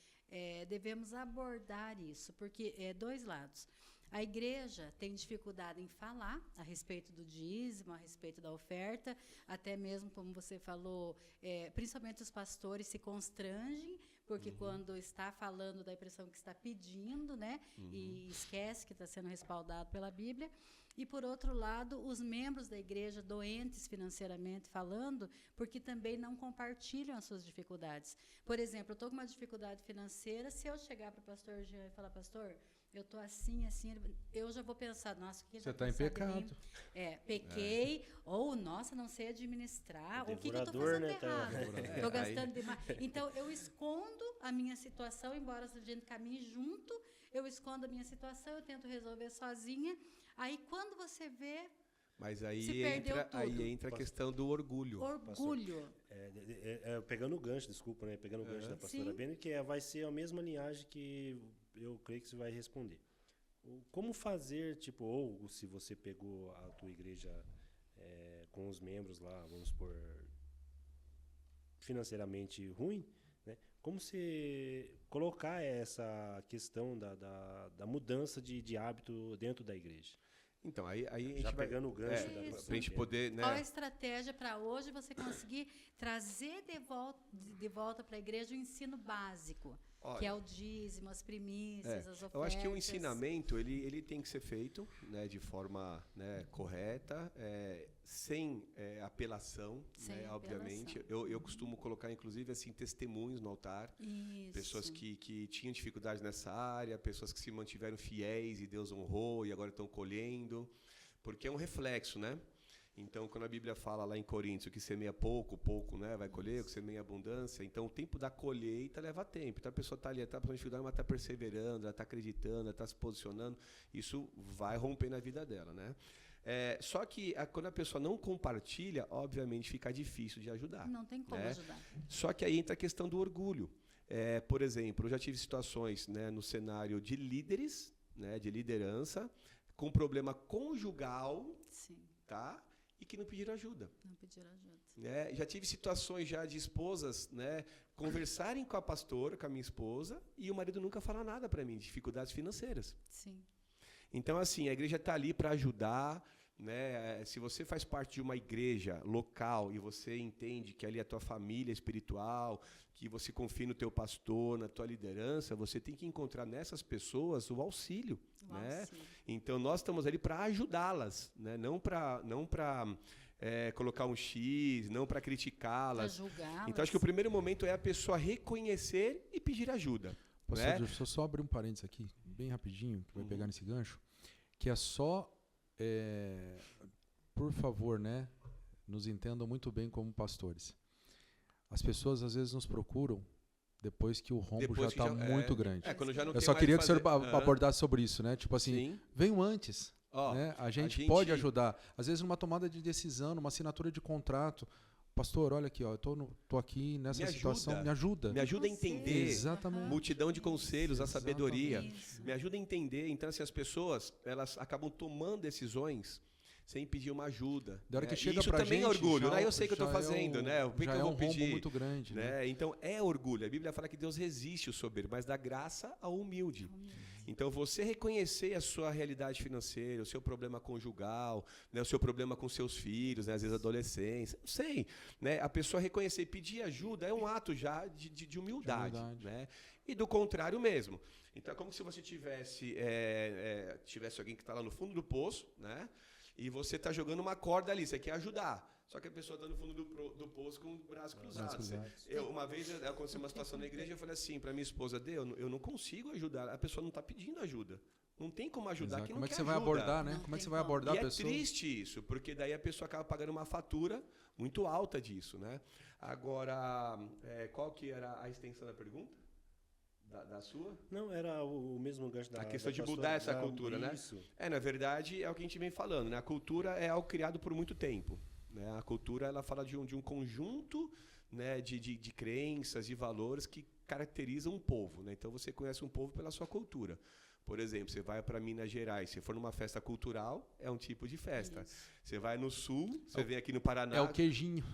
devemos abordar isso? Porque dois lados. A igreja tem dificuldade em falar a respeito do dízimo, a respeito da oferta, até mesmo, como você falou, principalmente os pastores se constrangem, porque quando está falando dá a impressão que está pedindo, né? E esquece que está sendo respaldado pela Bíblia. E, por outro lado, os membros da igreja doentes financeiramente falando, porque também não compartilham as suas dificuldades. Por exemplo, eu estou com uma dificuldade financeira, se eu chegar para o pastor Jean e falar, pastor, eu estou assim, eu já vou pensar, nossa, o que ele Você vai está em pensar de mim? pecado. Pequei, ou, nossa, não sei administrar, o que eu estou Devorador, fazendo né, errado? Estou gastando demais. Então, eu escondo a minha situação, embora a gente caminhe junto, eu escondo a minha situação, eu tento resolver sozinha. Aí, quando você vê, Mas se aí perdeu tudo. entra a questão do orgulho. Orgulho. Pegando o gancho, desculpa, né? Pegando o gancho da pastora Bene, que vai ser a mesma linhagem que eu creio que você vai responder. Como fazer, tipo, ou se você pegou a tua igreja com os membros lá, vamos supor, financeiramente ruim, né? Como você colocar essa questão da mudança de hábito dentro da igreja? Então, aí a gente já vai pegando o gancho para a gente poder, né? Qual a estratégia para hoje você conseguir trazer de volta para a igreja o ensino básico, que é o dízimo, as primícias, as ofertas? Eu acho que o ensinamento ele tem que ser feito, né, de forma, né, correta, sem apelação, né, obviamente. Eu costumo colocar, inclusive, assim, testemunhos no altar. Isso. Pessoas que tinham dificuldades nessa área, pessoas que se mantiveram fiéis e Deus honrou e agora estão colhendo. Porque é um reflexo, né? Então, quando a Bíblia fala lá em Coríntios que semeia pouco, né, vai colher, que semeia abundância. Então, o tempo da colheita leva tempo. Então, a pessoa está ali, está passando dificuldade, mas está perseverando, ela está acreditando, ela está se posicionando. Isso vai romper na vida dela, né? Só que quando a pessoa não compartilha, obviamente fica difícil de ajudar. Não tem como ajudar. Só que aí entra a questão do orgulho. Por exemplo, eu já tive situações, né, no cenário de líderes, né, de liderança, com problema conjugal, Sim, tá? E que não pediram ajuda. não pediram ajuda. Né? Já tive situações já de esposas, né, conversarem com a pastora, com a minha esposa, e o marido nunca fala nada para mim, de dificuldades financeiras. Sim, Então, assim, a igreja está ali para ajudar, né? Se você faz parte de uma igreja local e você entende que ali é a tua família espiritual, que você confia no teu pastor, na tua liderança, você tem que encontrar nessas pessoas o auxílio, né? auxílio. Então, nós estamos ali para ajudá-las, né? Não para colocar um X, não para Para criticá-las. julgá-las. Então, acho que o primeiro momento é a pessoa reconhecer e pedir ajuda. Pastor, né? deixa eu só abrir um parênteses aqui, bem rapidinho, que vai pegar nesse gancho, que é só, por favor, né, nos entendam muito bem como pastores. As pessoas às vezes nos procuram depois que o rombo Depois já que está muito grande. Quando já não Eu tem só mais queria que o senhor fazer- abordasse sobre isso, né? Tipo assim, Sim. venham antes. Ó, Né? A gente gente- pode ajudar. Às vezes numa tomada de decisão, numa assinatura de contrato. Pastor, olha aqui, ó, eu tô aqui nessa Me situação, ajuda. me ajuda. Me ajuda a entender. Exatamente. Multidão de conselhos, a sabedoria. Isso. Me ajuda a entender. Então, assim, as pessoas, elas acabam tomando decisões sem pedir uma ajuda. Da hora né? que E chega isso pra também gente, é orgulho, já né? Eu sei que eu estou já fazendo, né? Por que já eu é vou um rombo pedir? muito grande, né? Né? Então, é orgulho. A Bíblia fala que Deus resiste o soberbo, mas dá graça ao humilde. Então, você reconhecer a sua realidade financeira, o seu problema conjugal, né, o seu problema com seus filhos, né, às vezes adolescência, não sei. Né, a pessoa reconhecer e pedir ajuda é um ato já de humildade. Né? E do contrário mesmo. Então, é como se você tivesse alguém que está lá no fundo do poço, né, e você está jogando uma corda ali, você quer ajudar. Só que a pessoa está no fundo do poço com o braço cruzado. Uma vez aconteceu uma situação na igreja, eu falei assim para minha esposa, eu não consigo ajudar, a pessoa não está pedindo ajuda. Não tem como ajudar quem não Como é que quer você vai ajuda. abordar, né? Não Como é que tem você vai como. abordar E a é pessoa? triste isso, porque daí a pessoa acaba pagando uma fatura muito alta disso, né? Agora, qual que era a extensão da pergunta? Da sua? Não, era o mesmo gancho da A questão da de pastora, mudar essa da- cultura, né? Isso. Na verdade, é o que a gente vem falando, né? A cultura é algo criado por muito tempo. Né? A cultura, ela fala de um conjunto, né, de crenças e valores que caracterizam um povo. Né? Então, você conhece um povo pela sua cultura. Por exemplo, você vai para Minas Gerais, se for numa festa cultural, é um tipo de festa. Isso. Você vai no Sul, você vem aqui no Paraná... É o queijinho.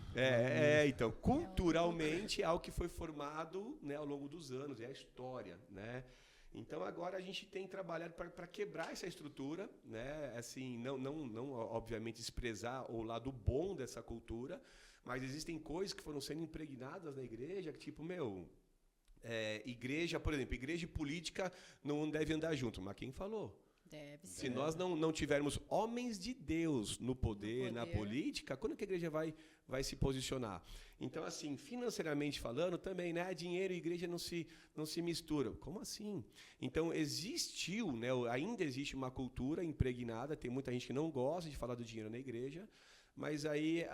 Então, culturalmente é algo que foi formado, né, ao longo dos anos, é a história, né? Então, agora a gente tem trabalhado para quebrar essa estrutura, né? Assim, não obviamente desprezar o lado bom dessa cultura, mas existem coisas que foram sendo impregnadas na igreja, que tipo, igreja, por exemplo, igreja e política não devem andar junto, mas quem falou? Deve Se ser. nós não tivermos homens de Deus no poder, na política, quando que a igreja vai se posicionar? Então, assim, financeiramente falando, também, né? Dinheiro e igreja não se misturam. Como assim? Então, existiu, né? Ainda existe uma cultura impregnada, tem muita gente que não gosta de falar do dinheiro na igreja, mas aí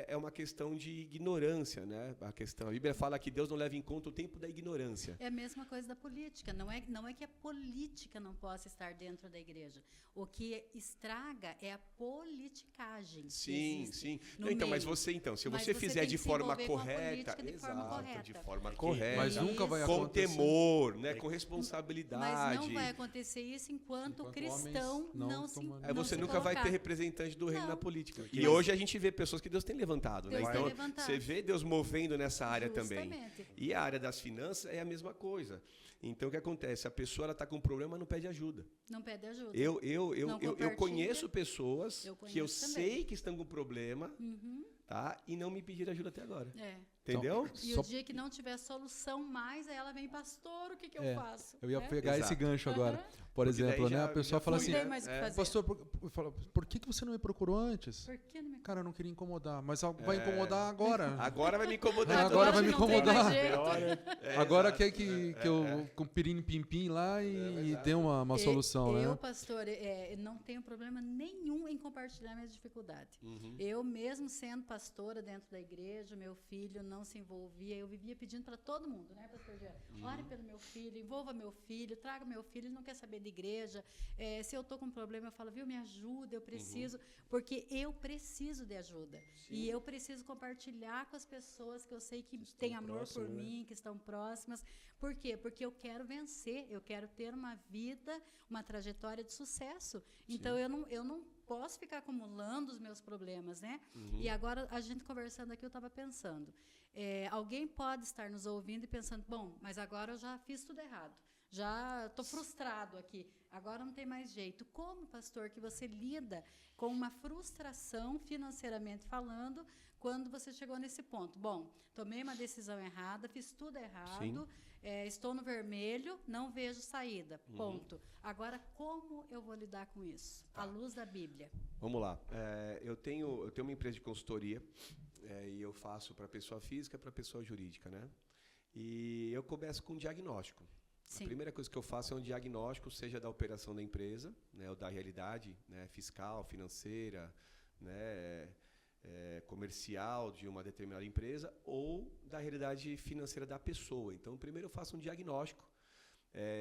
é uma questão de ignorância, né? A Bíblia fala que Deus não leva em conta o tempo da ignorância. É a mesma coisa da política. Não é que a política não possa estar dentro da igreja. O que estraga é a politicagem. que Sim, existe sim. no Não, então, mas meio. se Mas você você fizer tem de que se forma envolver com a correta, política de forma correta. de forma correta, Mas nunca vai com acontecer. temor, né, com Mas responsabilidade. não vai acontecer isso enquanto o cristão homens não não se tomam- Aí você se nunca vai colocar. ter representante do reino Não. na política. Porque- E hoje a gente vê pessoas que Deus tem levantado, né? Deus tem Então, levantado. você vê Deus movendo nessa área também. Justamente. E a área das finanças é a mesma coisa. Então, o que acontece? A pessoa está com um problema, não pede ajuda. Não pede ajuda. Eu Não compartilha. conheço pessoas Eu que eu conheço também. sei que estão com problema, tá? E não me pediram ajuda até agora. É. Entendeu? E Só- o dia que não tiver solução mais, aí ela vem, pastor, o que eu É, faço? Eu ia Né? pegar esse Exato. ganho agora. Por Porque daí exemplo, né? já- A pessoa já fala Não assim, tem mais o que fazer. pastor, por que você não me procurou antes? Por que não me Cara, eu não queria incomodar, mas vai incomodar agora. Agora vai me incomodar. Agora vai me que não tem incomodar. mais jeito. Pior, né? Agora quer que eu com pirim pim lá e dê uma solução, Eu, né? pastor, não tenho problema nenhum em compartilhar minhas dificuldades. Eu mesmo sendo pastora dentro da igreja, meu filho não se envolvia. Eu vivia pedindo para todo mundo, né, pastor Jean? Ore pelo meu filho, envolva meu filho, traga meu filho, ele não quer saber de igreja. Se eu estou com um problema, eu falo, viu, me ajuda, eu preciso, porque eu preciso de ajuda. Sim. E eu preciso compartilhar com as pessoas que eu sei que têm amor por mim, que estão próximas. Por quê? Porque eu quero vencer, eu quero ter uma vida, uma trajetória de sucesso. Então, eu não posso ficar acumulando os meus problemas, né? E agora, a gente conversando aqui, eu estava pensando, alguém pode estar nos ouvindo e pensando, bom, mas agora eu já fiz tudo errado, já estou frustrado aqui, agora não tem mais jeito. Como, pastor, que você lida com uma frustração financeiramente falando quando você chegou nesse ponto? Bom, tomei uma decisão errada, fiz tudo errado, estou no vermelho, não vejo saída, ponto. Agora, como eu vou lidar com isso? À luz da Bíblia. Vamos lá. Eu tenho uma empresa de consultoria e eu faço para pessoa física e para pessoa jurídica, né? E eu começo com um diagnóstico. Sim. A primeira coisa que eu faço é um diagnóstico, seja da operação da empresa, né, ou da realidade, né, fiscal, financeira, né, comercial de uma determinada empresa, ou da realidade financeira da pessoa. Então, primeiro eu faço um diagnóstico.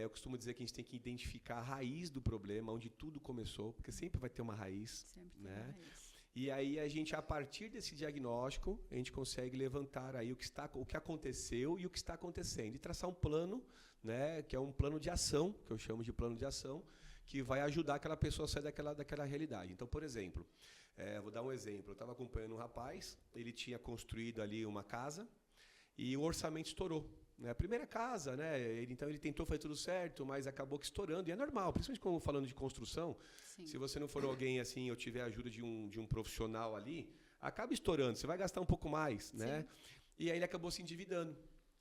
Eu costumo dizer que a gente tem que identificar a raiz do problema, onde tudo começou, porque sempre vai ter uma raiz. Sempre tem né? uma raiz. E aí a gente, a partir desse diagnóstico, a gente consegue levantar aí o que aconteceu e o que está acontecendo. E traçar um plano, né, que é um plano de ação, que eu chamo de plano de ação, que vai ajudar aquela pessoa a sair daquela realidade. Então, por exemplo, vou dar um exemplo. Eu estava acompanhando um rapaz, ele tinha construído ali uma casa e o orçamento estourou. Né? A primeira casa, né? Então ele tentou fazer tudo certo, mas acabou que estourando. E é normal, principalmente quando falando de construção, Sim. se você não for alguém assim, ou tiver a ajuda de um profissional ali, acaba estourando, você vai gastar um pouco mais. Né? E aí ele acabou se endividando.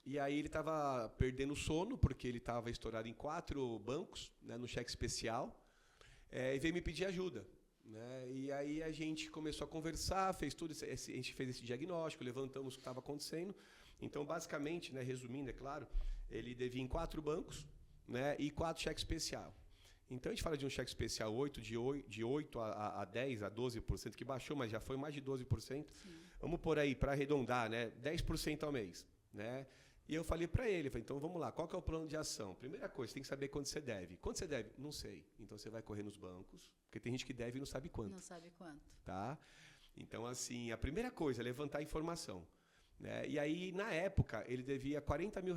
E aí ele estava perdendo o sono, porque ele estava estourado em 4 bancos, né, no cheque especial, e veio me pedir ajuda. Né? E aí a gente começou a conversar, fez tudo, a gente fez esse diagnóstico, levantamos o que estava acontecendo. Então, basicamente, né, resumindo, é claro, ele devia em 4 bancos, né, e 4 cheques especial. Então, a gente fala de um cheque especial de 8 a 10, a 12%, que baixou, mas já foi mais de 12%. Sim. Vamos por aí, para arredondar, né, 10% ao mês. Né? E eu falei para ele, então vamos lá, qual que é o plano de ação? Primeira coisa, você tem que saber quanto você deve. Quanto você deve? Não sei. Então, você vai correr nos bancos, porque tem gente que deve e não sabe quanto. Não sabe quanto. Tá? Então, assim, a primeira coisa é levantar informação. Né? E aí, na época, ele devia R$40 mil,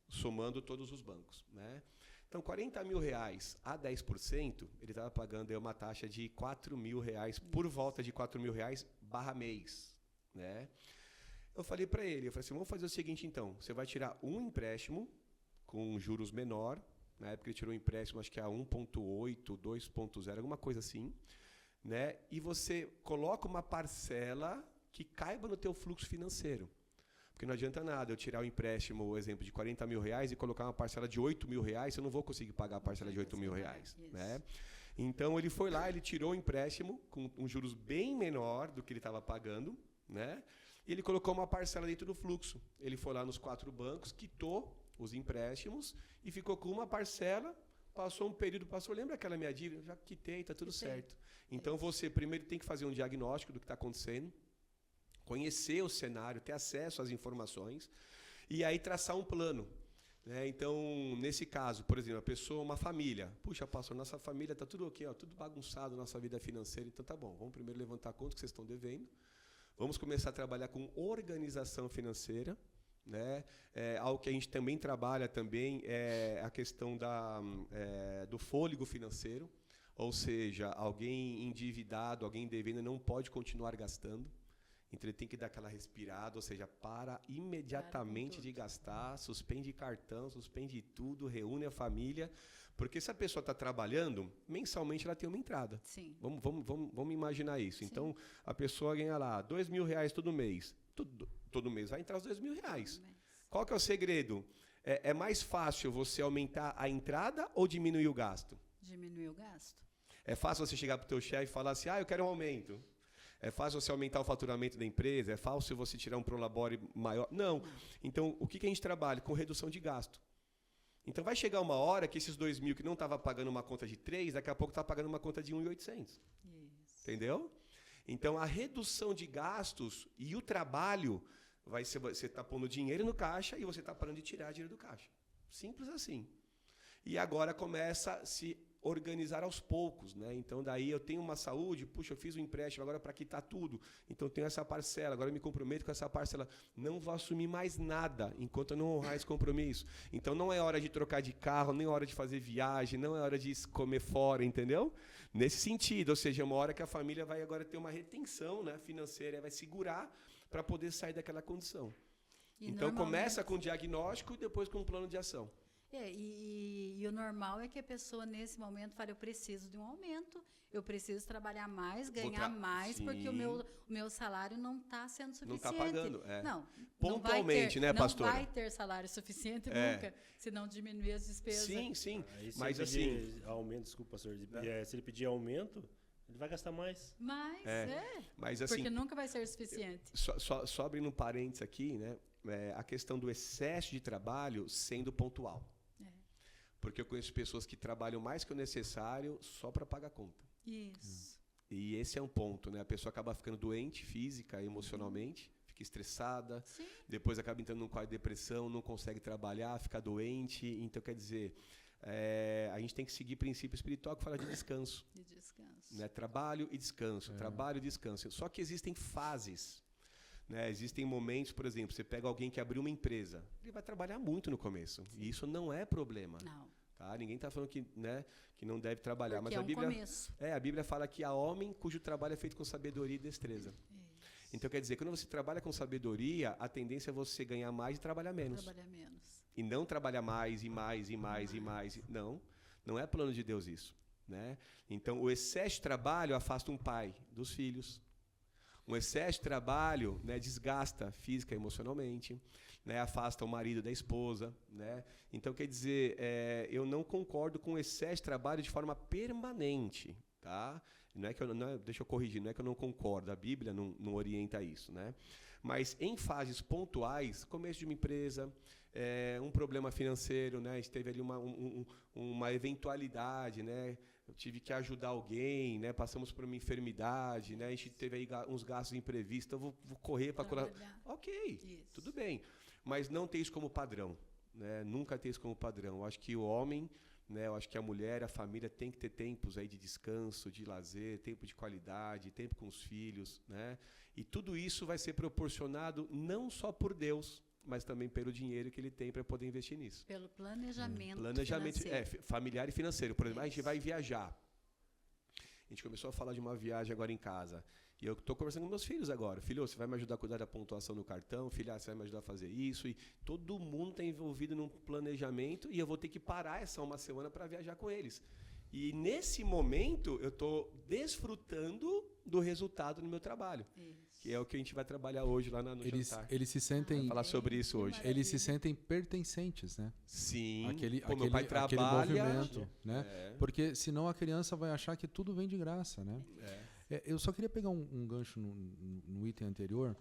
somando todos os bancos. Né? Então, R$40 mil a 10%, ele estava pagando uma taxa de R$4 mil, por volta de R$4 mil barra mês. Né? Eu falei para ele, assim, vamos fazer o seguinte então, você vai tirar um empréstimo com juros menor, na época ele tirou um empréstimo, acho que a 1.8, 2.0, alguma coisa assim, né? E você coloca uma parcela que caiba no teu fluxo financeiro. Porque não adianta nada eu tirar o empréstimo, o exemplo, de R$40 mil e colocar uma parcela de R$8 mil, eu não vou conseguir pagar a parcela de R$8 mil. Né? Então, ele foi lá, ele tirou o empréstimo com um juros bem menor do que ele estava pagando, né? E ele colocou uma parcela dentro do fluxo. Ele foi lá nos 4 bancos, quitou os empréstimos e ficou com uma parcela, passou um período, lembra aquela minha dívida? Já quitei, está tudo certo. Então, você primeiro tem que fazer um diagnóstico do que está acontecendo, conhecer o cenário, ter acesso às informações e aí traçar um plano. Né? Então, nesse caso, por exemplo, a pessoa, uma família. Puxa, pastor, nossa família está tudo aqui, ó, tudo bagunçado, nossa vida financeira. Então, tá bom, vamos primeiro levantar quanto que vocês estão devendo. Vamos começar a trabalhar com organização financeira. Né? Algo que a gente também trabalha também é a questão do fôlego financeiro. Ou seja, alguém endividado, alguém devendo, não pode continuar gastando. Então, ele tem que dar aquela respirada, ou seja, para imediatamente de gastar, suspende cartão, suspende tudo, reúne a família. Porque se a pessoa está trabalhando, mensalmente ela tem uma entrada. Sim. Vamos imaginar isso. Sim. Então, a pessoa ganha lá R$2 mil todo mês. Todo mês vai entrar os R$2 mil. Qual que é o segredo? É mais fácil você aumentar a entrada ou diminuir o gasto? Diminuir o gasto. É fácil você chegar para o teu chefe e falar assim, eu quero um aumento. É fácil você aumentar o faturamento da empresa? É fácil você tirar um prolabore maior? Não. Então, o que a gente trabalha? Com redução de gasto. Então, vai chegar uma hora que esses 2 mil que não estava pagando uma conta de 3, daqui a pouco está pagando uma conta de 1.800. Entendeu? Então, a redução de gastos e o trabalho você está pondo dinheiro no caixa e você está parando de tirar dinheiro do caixa. Simples assim. E agora começa a se organizar aos poucos, né? Então, daí eu tenho uma saúde, puxa, eu fiz um empréstimo agora para quitar tudo, então eu tenho essa parcela, agora eu me comprometo com essa parcela. Não vou assumir mais nada enquanto eu não honrar esse compromisso. Então, não é hora de trocar de carro, nem hora de fazer viagem, não é hora de comer fora, entendeu? Nesse sentido, ou seja, é uma hora que a família vai agora ter uma retenção, né, financeira, vai segurar para poder sair daquela condição. Então, começa com o diagnóstico e depois com um plano de ação. E o normal é que a pessoa, nesse momento, fale, eu preciso de um aumento, eu preciso trabalhar mais, ganhar mais, porque o meu salário não está sendo suficiente. Não está pagando, Não, pontualmente, né, pastora? Não vai ter salário suficiente nunca, se não diminuir as despesas. Sim. Aí, mas assim... Aumento, desculpa, pastor. Se ele pedir aumento, ele vai gastar mais. Mas, assim, porque nunca vai ser suficiente. Só abrindo um parênteses aqui, né? A questão do excesso de trabalho sendo pontual. Porque eu conheço pessoas que trabalham mais que o necessário só para pagar a conta. Isso. E esse é um ponto, né? A pessoa acaba ficando doente física e emocionalmente, fica estressada, depois acaba entrando num quadro de depressão, não consegue trabalhar, fica doente. Então, quer dizer, a gente tem que seguir princípio espiritual que fala de descanso. De descanso. Né? Trabalho e descanso, trabalho e descanso. Só que existem fases. Né? Existem momentos, por exemplo, você pega alguém que abriu uma empresa, ele vai trabalhar muito no começo. E isso não é problema. Não. Tá? Ninguém está falando que, né, que não deve trabalhar. Porque mas começo. A Bíblia fala que há homem cujo trabalho é feito com sabedoria e destreza. Isso. Então, quer dizer, quando você trabalha com sabedoria, a tendência é você ganhar mais e trabalhar menos. E não trabalhar mais e mais e mais e mais. Não é plano de Deus isso. Né? Então, o excesso de trabalho afasta um pai dos filhos. Um excesso de trabalho, né, desgasta física e emocionalmente, né, afasta o marido da esposa. Né? Então, quer dizer, eu não concordo com o excesso de trabalho de forma permanente. Tá? Deixa eu corrigir, não é que eu não concordo, a Bíblia não orienta isso. Né? Mas em fases pontuais, começo de uma empresa, um problema financeiro, né? A gente teve ali uma eventualidade, né? Eu tive que ajudar alguém, né? Passamos por uma enfermidade, né? A gente teve aí uns gastos imprevistos, então vou correr para curar. Ok, isso. Tudo bem. Mas não ter isso como padrão. Né? Nunca ter isso como padrão. Eu acho que o homem, né? Eu acho que a mulher, a família tem que ter tempos aí de descanso, de lazer, tempo de qualidade, tempo com os filhos. Né? E tudo isso vai ser proporcionado não só por Deus, mas também pelo dinheiro que ele tem para poder investir nisso. Pelo planejamento financeiro. Familiar e financeiro. Por exemplo, a gente vai viajar. A gente começou a falar de uma viagem agora em casa. E eu estou conversando com meus filhos agora. Filho, você vai me ajudar a cuidar da pontuação no cartão? Filha, você vai me ajudar a fazer isso? E todo mundo está envolvido num planejamento e eu vou ter que parar essa uma semana para viajar com eles. E nesse momento eu estou desfrutando do resultado do meu trabalho. Isso. Que é o que a gente vai trabalhar hoje lá no jantar. Eles se sentem... Vai falar sobre isso hoje. Eles se sentem pertencentes, né? Sim. Meu pai trabalha, aquele movimento, né? Porque senão a criança vai achar que tudo vem de graça, né? Eu só queria pegar um gancho no item anterior,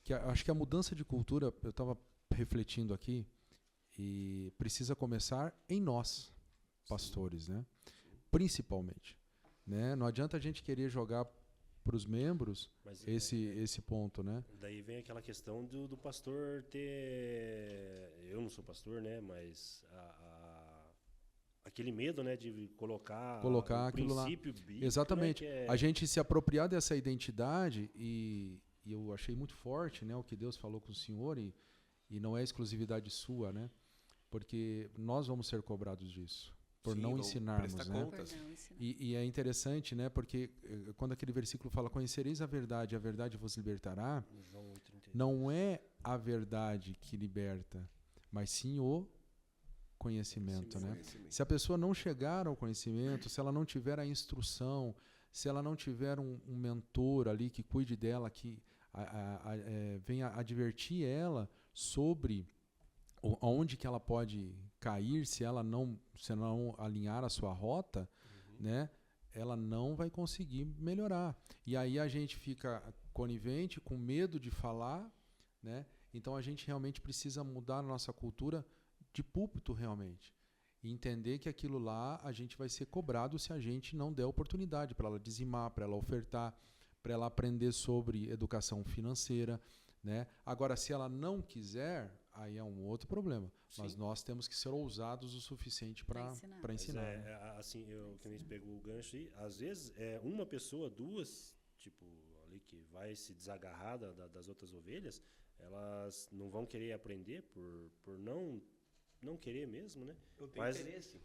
que acho que a mudança de cultura, eu estava refletindo aqui, e precisa começar em nós, pastores, né? Principalmente. Né? Não adianta a gente querer jogar para os membros esse ponto, né? Daí vem aquela questão do pastor ter... Eu não sou pastor, né? Mas aquele medo, né, de colocar aquilo lá. Bíblico, exatamente. Né, a gente se apropriar dessa identidade e eu achei muito forte, né, o que Deus falou com o senhor e não é exclusividade sua, né? Porque nós vamos ser cobrados disso. Por não ensinarmos, né? E é interessante, né? Porque quando aquele versículo fala, conhecereis a verdade vos libertará, não é a verdade que liberta, mas sim o conhecimento, né? Se a pessoa não chegar ao conhecimento, se ela não tiver a instrução, se ela não tiver um mentor ali que cuide dela, que venha advertir ela sobre aonde que ela pode cair se ela não alinhar a sua rota, né? Ela não vai conseguir melhorar. E aí a gente fica conivente, com medo de falar, né? Então a gente realmente precisa mudar a nossa cultura de púlpito realmente. E entender que aquilo lá a gente vai ser cobrado se a gente não der oportunidade para ela dizimar, para ela ofertar, para ela aprender sobre educação financeira, né? Agora, se ela não quiser, aí é um outro problema. Mas Sim. nós temos que ser ousados o suficiente para ensinar. Mas Né? assim, que nem você pegou o gancho aí, às vezes uma pessoa, duas, tipo, ali que vai se desagarrar das outras ovelhas, elas não vão querer aprender por não querer mesmo, né? Não tem Mas, interesse.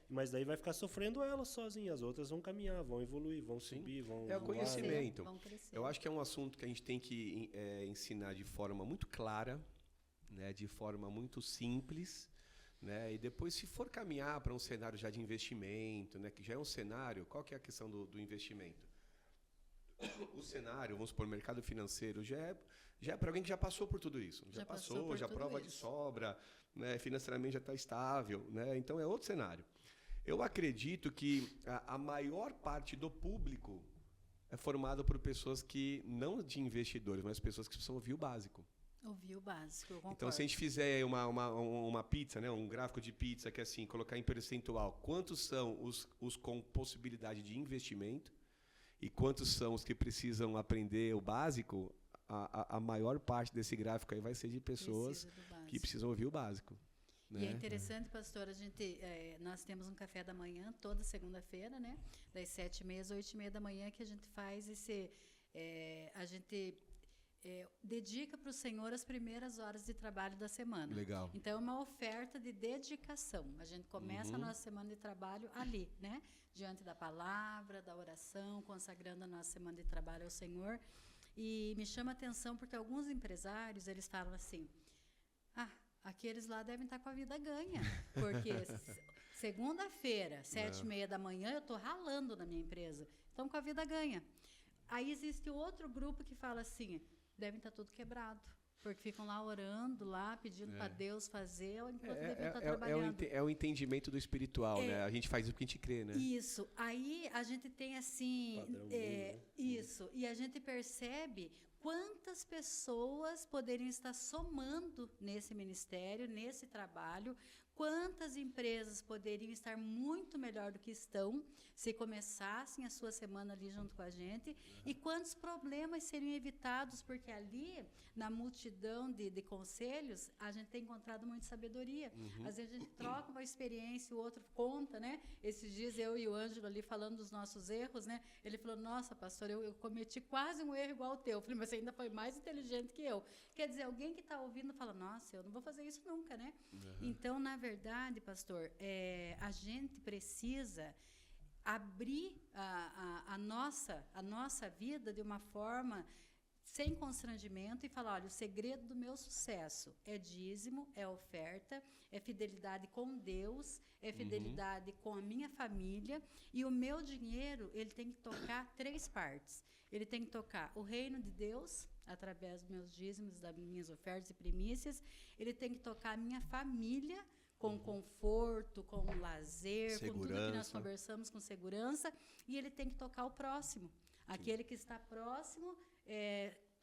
mas daí vai ficar sofrendo elas sozinhas, as outras vão caminhar, vão evoluir, vão subir, vão É o voar. conhecimento. Vão crescer. Eu acho que é um assunto que a gente tem que ensinar de forma muito clara, né, de forma muito simples, né, e depois, se for caminhar para um cenário já de investimento, né, que já é um cenário, qual que é a questão do investimento? O cenário, vamos supor, mercado financeiro, já é para alguém que já passou por tudo isso. Já passou, já prova de sobra, né, financeiramente já está estável. Né, então, é outro cenário. Eu acredito que a maior parte do público é formado por pessoas que, não de investidores, mas pessoas que precisam ouvir o básico. Ouvir o básico, eu concordo. Então, se a gente fizer uma pizza, né, um gráfico de pizza, que é assim, colocar em percentual quantos são os com possibilidade de investimento e quantos são os que precisam aprender o básico, a maior parte desse gráfico aí vai ser de pessoas que precisam ouvir o básico. Né? E é interessante, pastor, nós temos um café da manhã toda segunda-feira, né, das 7h30 às 8h30 da manhã, que a gente faz a gente dedica para o Senhor as primeiras horas de trabalho da semana. Legal. Então, é uma oferta de dedicação. A gente começa a nossa semana de trabalho ali, né? Diante da palavra, da oração, consagrando a nossa semana de trabalho ao Senhor. E me chama a atenção porque alguns empresários, eles falam assim, aqueles lá devem estar com a vida ganha, porque segunda-feira, 7h30 da manhã, eu estou ralando na minha empresa. Estão com a vida ganha. Aí existe outro grupo que fala assim, devem estar tudo quebrado, porque ficam lá orando, lá pedindo para Deus fazer, enquanto devem estar trabalhando. É o entendimento do espiritual, né? A gente faz o que a gente crê, né? Isso. Aí a gente tem assim, Padrão bom, né? isso, e a gente percebe quantas pessoas poderiam estar somando nesse ministério, nesse trabalho, quantas empresas poderiam estar muito melhor do que estão se começassem a sua semana ali junto com a gente, e quantos problemas seriam evitados, porque ali, na multidão de conselhos, a gente tem encontrado muita sabedoria. Às vezes a gente troca uma experiência, o outro conta, né? Esses dias eu e o Ângelo ali falando dos nossos erros, né? Ele falou, nossa, pastor, eu cometi quase um erro igual ao teu. Eu falei, mas você ainda foi mais inteligente que eu. Quer dizer, alguém que está ouvindo fala, nossa, eu não vou fazer isso nunca, né? Então, na verdade, pastor, a gente precisa abrir a nossa vida de uma forma sem constrangimento e falar, olha, o segredo do meu sucesso é dízimo, é oferta, é fidelidade com Deus, é fidelidade com a minha família, e o meu dinheiro, ele tem que tocar 3 partes. Ele tem que tocar o reino de Deus, através dos meus dízimos, das minhas ofertas e primícias, ele tem que tocar a minha família, com conforto, com lazer, segurança, com tudo que nós conversamos, com segurança, e ele tem que tocar o próximo, aquele que está próximo,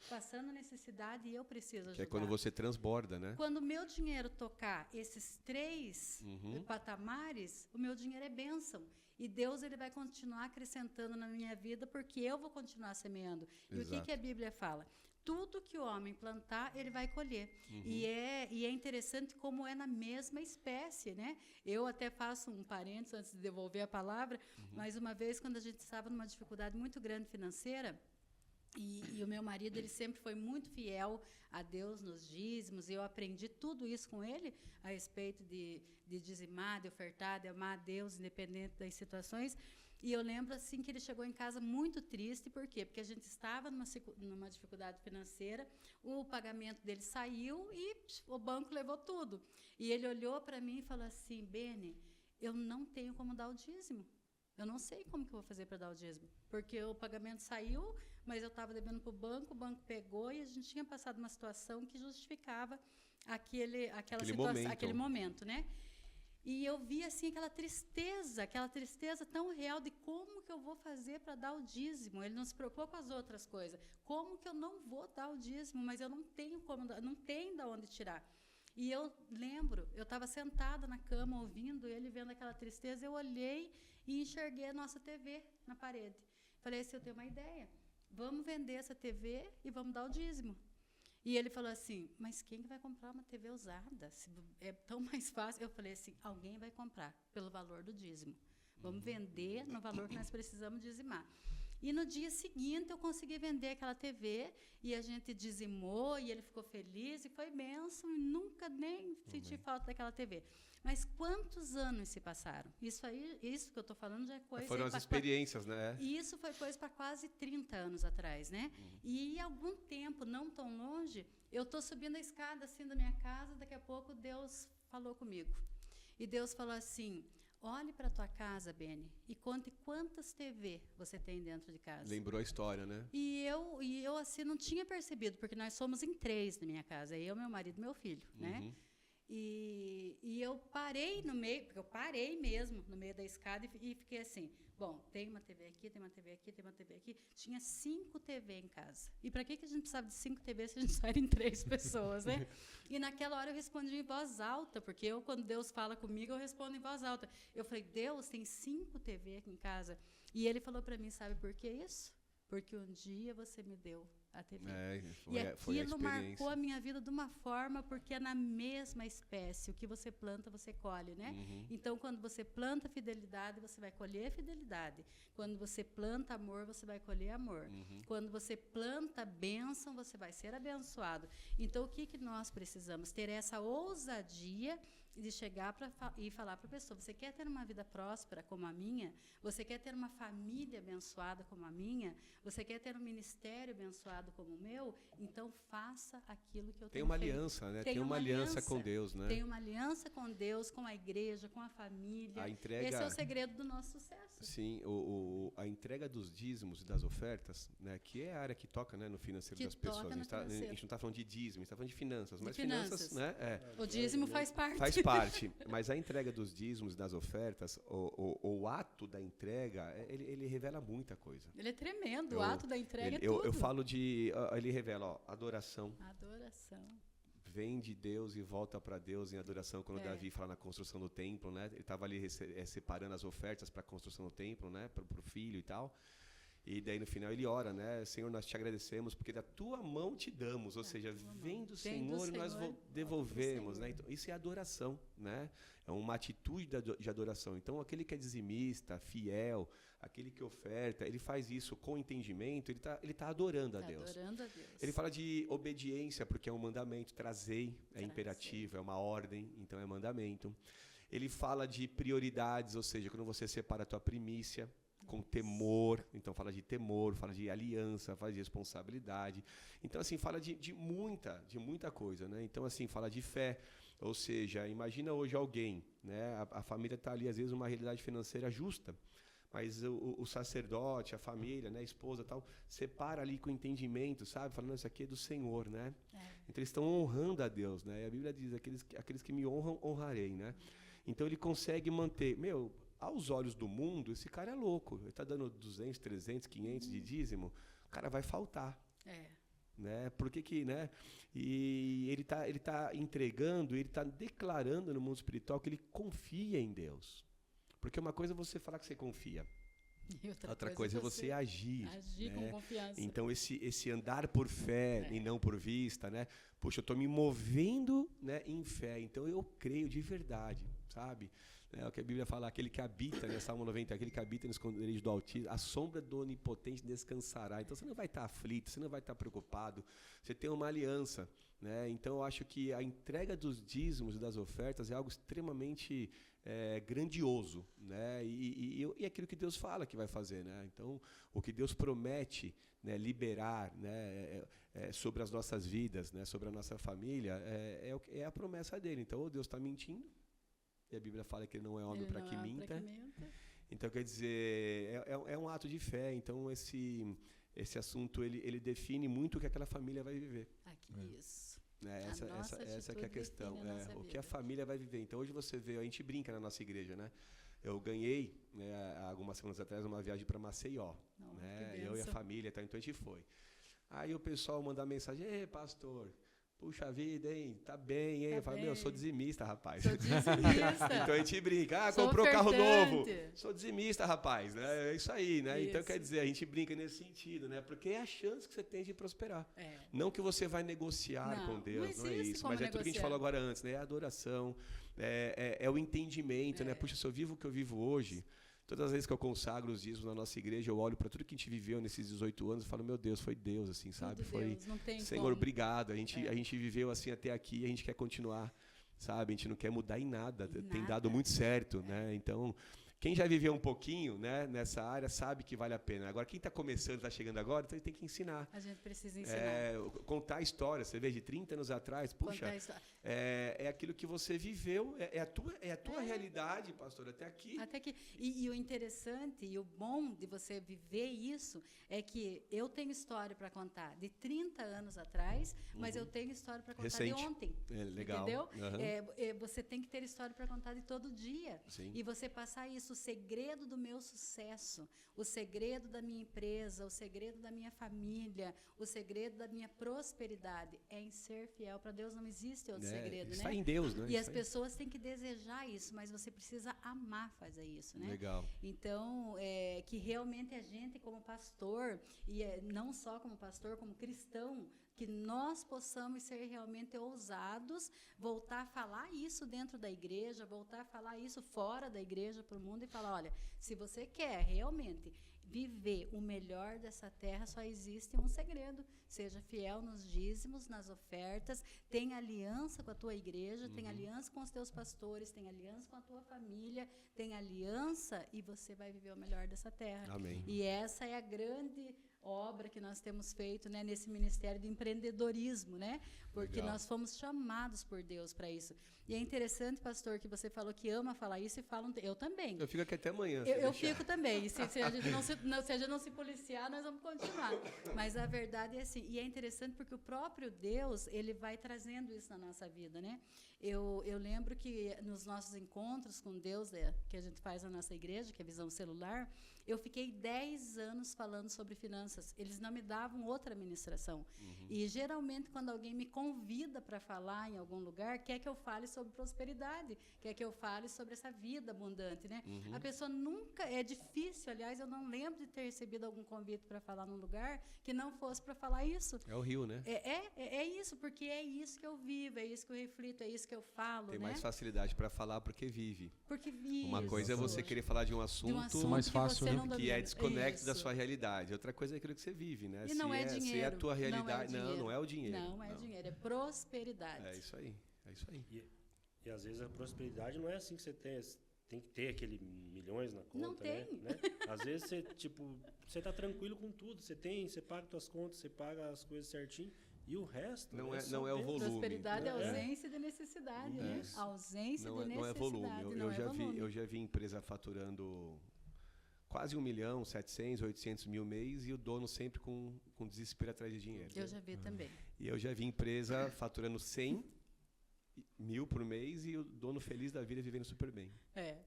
passando necessidade, e eu preciso ajudar. Que é quando você transborda, né? Quando o meu dinheiro tocar esses 3 patamares, o meu dinheiro é bênção. E Deus, ele vai continuar acrescentando na minha vida, porque eu vou continuar semeando. E o que a Bíblia fala? Tudo que o homem plantar, ele vai colher. E é interessante como é na mesma espécie, né? Eu até faço um parênteses antes de devolver a palavra, mas uma vez, quando a gente estava numa dificuldade muito grande financeira, e o meu marido, ele sempre foi muito fiel a Deus nos dízimos, e eu aprendi tudo isso com ele, a respeito de dizimar, de ofertar, de amar a Deus, independente das situações. E eu lembro assim que ele chegou em casa muito triste, por quê? Porque a gente estava numa dificuldade financeira, o pagamento dele saiu e o banco levou tudo. E ele olhou para mim e falou assim, Bene, eu não tenho como dar o dízimo. Eu não sei como que eu vou fazer para dar o dízimo, porque o pagamento saiu, mas eu estava devendo para o banco pegou, e a gente tinha passado uma situação que justificava aquele momento, né? E eu vi assim aquela tristeza tão real de como que eu vou fazer para dar o dízimo. Ele não se preocupou com as outras coisas. Como que eu não vou dar o dízimo, mas eu não tenho não tem de onde tirar. E eu lembro, eu estava sentada na cama ouvindo ele, vendo aquela tristeza, eu olhei e enxerguei a nossa TV na parede. Falei assim, eu tenho uma ideia. Vamos vender essa TV e vamos dar o dízimo. E ele falou assim, mas quem que vai comprar uma TV usada? Se é tão mais fácil. Eu falei assim, alguém vai comprar pelo valor do dízimo. Vamos vender no valor que nós precisamos dizimar. E no dia seguinte eu consegui vender aquela TV e a gente dizimou e ele ficou feliz e foi bênção e nunca nem senti falta daquela TV. Mas quantos anos se passaram? Isso que eu estou falando já é coisa... Foram as experiências, né? E isso foi coisa para quase 30 anos atrás, né? E algum tempo, não tão longe, eu estou subindo a escada assim da minha casa, daqui a pouco Deus falou comigo. E Deus falou assim, olhe para a tua casa, Beni, e conte quantas TV você tem dentro de casa. Lembrou a história, né? E eu assim não tinha percebido, porque nós somos em 3 na minha casa, eu, meu marido e meu filho, né? E eu parei no meio, porque eu parei mesmo no meio da escada e fiquei assim, bom, tem uma TV aqui, tem uma TV aqui, tem uma TV aqui. Tinha 5 TV em casa. E para que a gente precisava de 5 TV se a gente só era em 3 pessoas, né? E naquela hora eu respondi em voz alta, porque eu, quando Deus fala comigo, eu respondo em voz alta. Eu falei, Deus, tem 5 TV aqui em casa. E ele falou para mim, sabe por que isso? Porque um dia você me deu a TV. E aquilo marcou a minha vida de uma forma, porque é na mesma espécie. O que você planta, você colhe, né? Então, quando você planta fidelidade, você vai colher fidelidade. Quando você planta amor, você vai colher amor. Quando você planta bênção, você vai ser abençoado. Então, o que nós precisamos? Ter essa ousadia de chegar e falar para a pessoa, você quer ter uma vida próspera como a minha? Você quer ter uma família abençoada como a minha? Você quer ter um ministério abençoado como o meu? Então, faça aquilo que eu tenho feito. Tem uma aliança, né? Tem uma aliança com Deus, né? Tem uma aliança com Deus, com a igreja, com a família. A entrega... Esse é o segredo do nosso sucesso. Sim, a entrega dos dízimos e das ofertas, né, que é a área que toca, né, no financeiro das pessoas. A gente não está falando de dízimo, a gente está falando de finanças. Mas finanças, né? O dízimo faz parte. Faz parte, mas a entrega dos dízimos e das ofertas, o ato da entrega, ele revela muita coisa. Ele é tremendo, o ato da entrega é tudo. Eu falo de... Ele revela, adoração. Adoração. Vem de Deus e volta para Deus em adoração, quando Davi fala na construção do templo, né? Ele estava ali separando as ofertas para a construção do templo, né? Para o filho e tal. E daí no final ele ora, né? Senhor, nós te agradecemos porque da tua mão te damos, ou seja, vem do Senhor e nós devolvemos, né? Então, isso é adoração, né? É uma atitude de adoração. Então, aquele que é dizimista, fiel, aquele que oferta, ele faz isso com entendimento, ele tá adorando a Deus. Adorando a Deus. Ele fala de obediência, porque é um mandamento, trazei, é imperativo, é uma ordem, então é mandamento. Ele fala de prioridades, ou seja, quando você separa a tua primícia, com temor, então fala de temor, fala de aliança, fala de responsabilidade. Então, assim, fala de muita coisa, né? Então, assim, fala de fé, ou seja, imagina hoje alguém, né? A família está ali, às vezes, numa realidade financeira justa, mas o sacerdote, a família, né, a esposa tal, separa ali com entendimento, sabe? Falando, isso aqui é do Senhor, né? Então, eles estão honrando a Deus, né? E a Bíblia diz, aqueles que me honram, honrarei, né? Então, ele consegue manter, aos olhos do mundo, esse cara é louco. Ele está dando 200, 300, 500 de dízimo, o cara vai faltar. Né? Por que, né? E ele tá entregando, ele está declarando no mundo espiritual que ele confia em Deus. Porque uma coisa é você falar que você confia. Outra coisa é você agir. Agir, né? Com confiança. Então, esse andar por fé e não por vista, né? Puxa, eu estou me movendo, né, em fé. Então, eu creio de verdade, sabe? É o que a Bíblia fala, aquele que habita, né, Salmo 90, aquele que habita no esconderijo do Altíssimo, a sombra do Onipotente descansará. Então, você não vai estar aflito, você não vai estar preocupado. Você tem uma aliança, né? Então, eu acho que a entrega dos dízimos e das ofertas é algo extremamente grandioso, né? E é aquilo que Deus fala que vai fazer, né? Então, o que Deus promete, né, liberar, né, sobre as nossas vidas, né, sobre a nossa família, é a promessa dele. Então, ou Deus está mentindo, e a Bíblia fala que ele não é homem para que minta. Então, quer dizer, é um ato de fé. Então, esse assunto, ele define muito o que aquela família vai viver. Isso. Essa que é a questão, o que a família vai viver. Então, hoje você vê, a gente brinca na nossa igreja, né? Eu ganhei, né, há algumas semanas atrás, uma viagem para Maceió, né? Eu e a família, então a gente foi. Aí o pessoal manda mensagem, ei, pastor, puxa vida, hein? Tá bem, hein? Tá Eu falo, meu, eu sou bem. dizimista, rapaz. Sou dizimista. Então a gente brinca, Sou comprou carro novo. ofertante. Sou dizimista, rapaz. Né? É isso aí, né? Então Isso. quer dizer, a gente brinca nesse sentido, né? Porque é a chance que você tem de prosperar. É. Não que você vai negociar Não, com Deus, não não é existe isso. como Mas é tudo que a gente negociar. falou agora antes, né? É a adoração, é o entendimento, né? Puxa, se eu vivo o que eu vivo hoje, todas as vezes que eu consagro os dízimos na nossa igreja, eu olho para tudo que a gente viveu nesses 18 anos e falo, meu Deus, foi Deus, assim, sabe? Tudo Foi, Deus, não tem Senhor, como. obrigado. A gente viveu assim até aqui, a gente quer continuar, sabe? A gente não quer mudar em nada. Tem Nada. dado muito certo, né? Então, quem já viveu um pouquinho, né, nessa área sabe que vale a pena. Agora, quem está começando, está chegando agora, então ele tem que ensinar. A gente precisa ensinar. Contar a história. Você vê, de 30 anos atrás, puxa, Contar isso. é aquilo que você viveu, é a tua realidade, pastor, até aqui. Até que, e o interessante e o bom de você viver isso é que eu tenho história para contar de 30 anos atrás, mas eu tenho história para contar Recente. de ontem. Legal. Entendeu? Aham. Você tem que ter história para contar de todo dia. Sim. E você passar isso, o segredo do meu sucesso, o segredo da minha empresa, o segredo da minha família, o segredo da minha prosperidade é em ser fiel para Deus. Não existe outro segredo, Está né? em Deus, né? E as Isso aí. pessoas têm que desejar isso, mas você precisa amar fazer isso, né? Legal. Então, que realmente a gente como pastor, e não só como pastor, como cristão, que nós possamos ser realmente ousados, voltar a falar isso dentro da igreja, voltar a falar isso fora da igreja para o mundo e falar, olha, se você quer realmente viver o melhor dessa terra, só existe um segredo. Seja fiel nos dízimos, nas ofertas, tenha aliança com a tua igreja, tenha aliança com os teus pastores, tenha aliança com a tua família, tenha aliança e você vai viver o melhor dessa terra. Amém. E essa é a grande obra que nós temos feito, né, nesse ministério de empreendedorismo, né? Porque Legal. nós fomos chamados por Deus para isso. E é interessante, pastor, que você falou que ama falar isso e falam, eu também. Eu fico aqui até amanhã. se Eu deixar. fico também. E se a gente não se policiar, nós vamos continuar. Mas a verdade é assim. E é interessante porque o próprio Deus, ele vai trazendo isso na nossa vida, né? Eu lembro que nos nossos encontros com Deus, que a gente faz na nossa igreja, que é Visão Celular, eu fiquei 10 anos falando sobre finanças. Eles não me davam outra ministração. E, geralmente, quando alguém me convida para falar em algum lugar, quer que eu fale sobre prosperidade, quer que eu fale sobre essa vida abundante, né? A pessoa nunca... É difícil, aliás, eu não lembro de ter recebido algum convite para falar num lugar que não fosse para falar isso. É o Rio, né? É isso, porque é isso que eu vivo, é isso que eu reflito, é isso que eu falo, Tem né? mais facilidade para falar porque vive. Porque vivo. Uma coisa é você querer falar de um assunto, mais fácil, que, né? você não que é domina. desconecto da Isso. sua realidade. Outra coisa é aquilo que você vive, né? E não é Se é a dinheiro, tua não é realidade. dinheiro. Não é o dinheiro. Não é dinheiro, é prosperidade. É isso aí. É isso aí. E às vezes a prosperidade não é assim que você tem que ter aquele milhões na conta, Não tem. né? Às vezes você tá tranquilo com tudo, você paga suas contas, você paga as coisas certinho e o resto Não é só o Deus. volume. Prosperidade é né? ausência de necessidade, né? Isso. Ausência Não de é necessidade. volume. Não é volume. Eu já vi empresa faturando quase 1 milhão, 700, 800 mil mês e o dono sempre com desespero atrás de dinheiro. Eu já vi também. E eu já vi empresa faturando 100 mil por mês e o dono feliz da vida vivendo super bem. É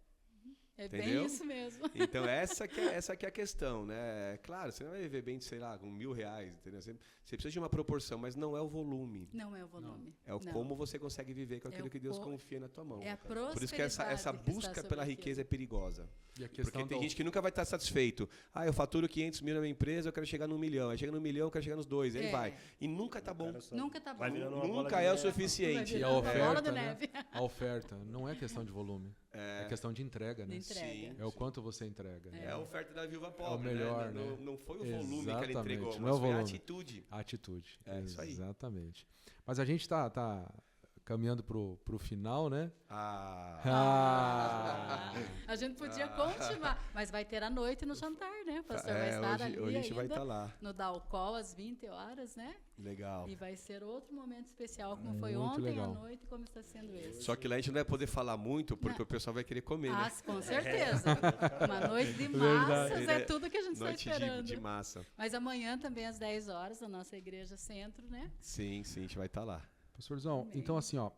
Entendeu? bem isso mesmo. Então, essa que é a questão, né? Claro, você não vai viver bem, sei lá, com R$1.000, entendeu? Você precisa de uma proporção, mas não é o volume. Não é o volume. É o Não. como você consegue viver com É aquilo o que Deus co- confia na tua mão. É a prosperidade. Por isso que essa que está busca sobre pela aquilo. riqueza é perigosa. E a questão Porque tem gente que nunca vai estar satisfeito. Eu faturo 500 mil na minha empresa, eu quero chegar no 1 milhão. Aí chega no 1 milhão, eu quero chegar nos 2. Aí É. vai. E nunca tá bom. Cara, só Nunca tá vai bom. virando uma bola Nunca de é o neve. suficiente. E a Uma bola de oferta, né? neve. A oferta não é questão de volume, é questão de entrega, né? De entrega. Sim. É o quanto você entrega. É a oferta da viúva pobre, melhor, né? né? Não foi o volume que ela Exatamente, entregou, não é mas o foi a volume. atitude. A atitude. É isso aí. Exatamente. Mas a gente tá caminhando pro final, né? A gente podia continuar, mas vai ter à noite no jantar, né? O pastor vai estar ali hoje a gente vai ainda estar lá. no Dalcol às 20 horas, né? Legal. E vai ser outro momento especial, como foi Muito ontem legal. à noite, como está sendo esse. Só que lá a gente não vai poder falar muito, porque Não. o pessoal vai querer comer, Ah, né? com certeza. Uma noite de Verdade. massas é tudo que a gente está Noite esperando. de massa. Mas amanhã também às 10 horas, na nossa igreja centro, né? Sim, a gente vai estar lá. Pastorzão, Amém. então assim, ó,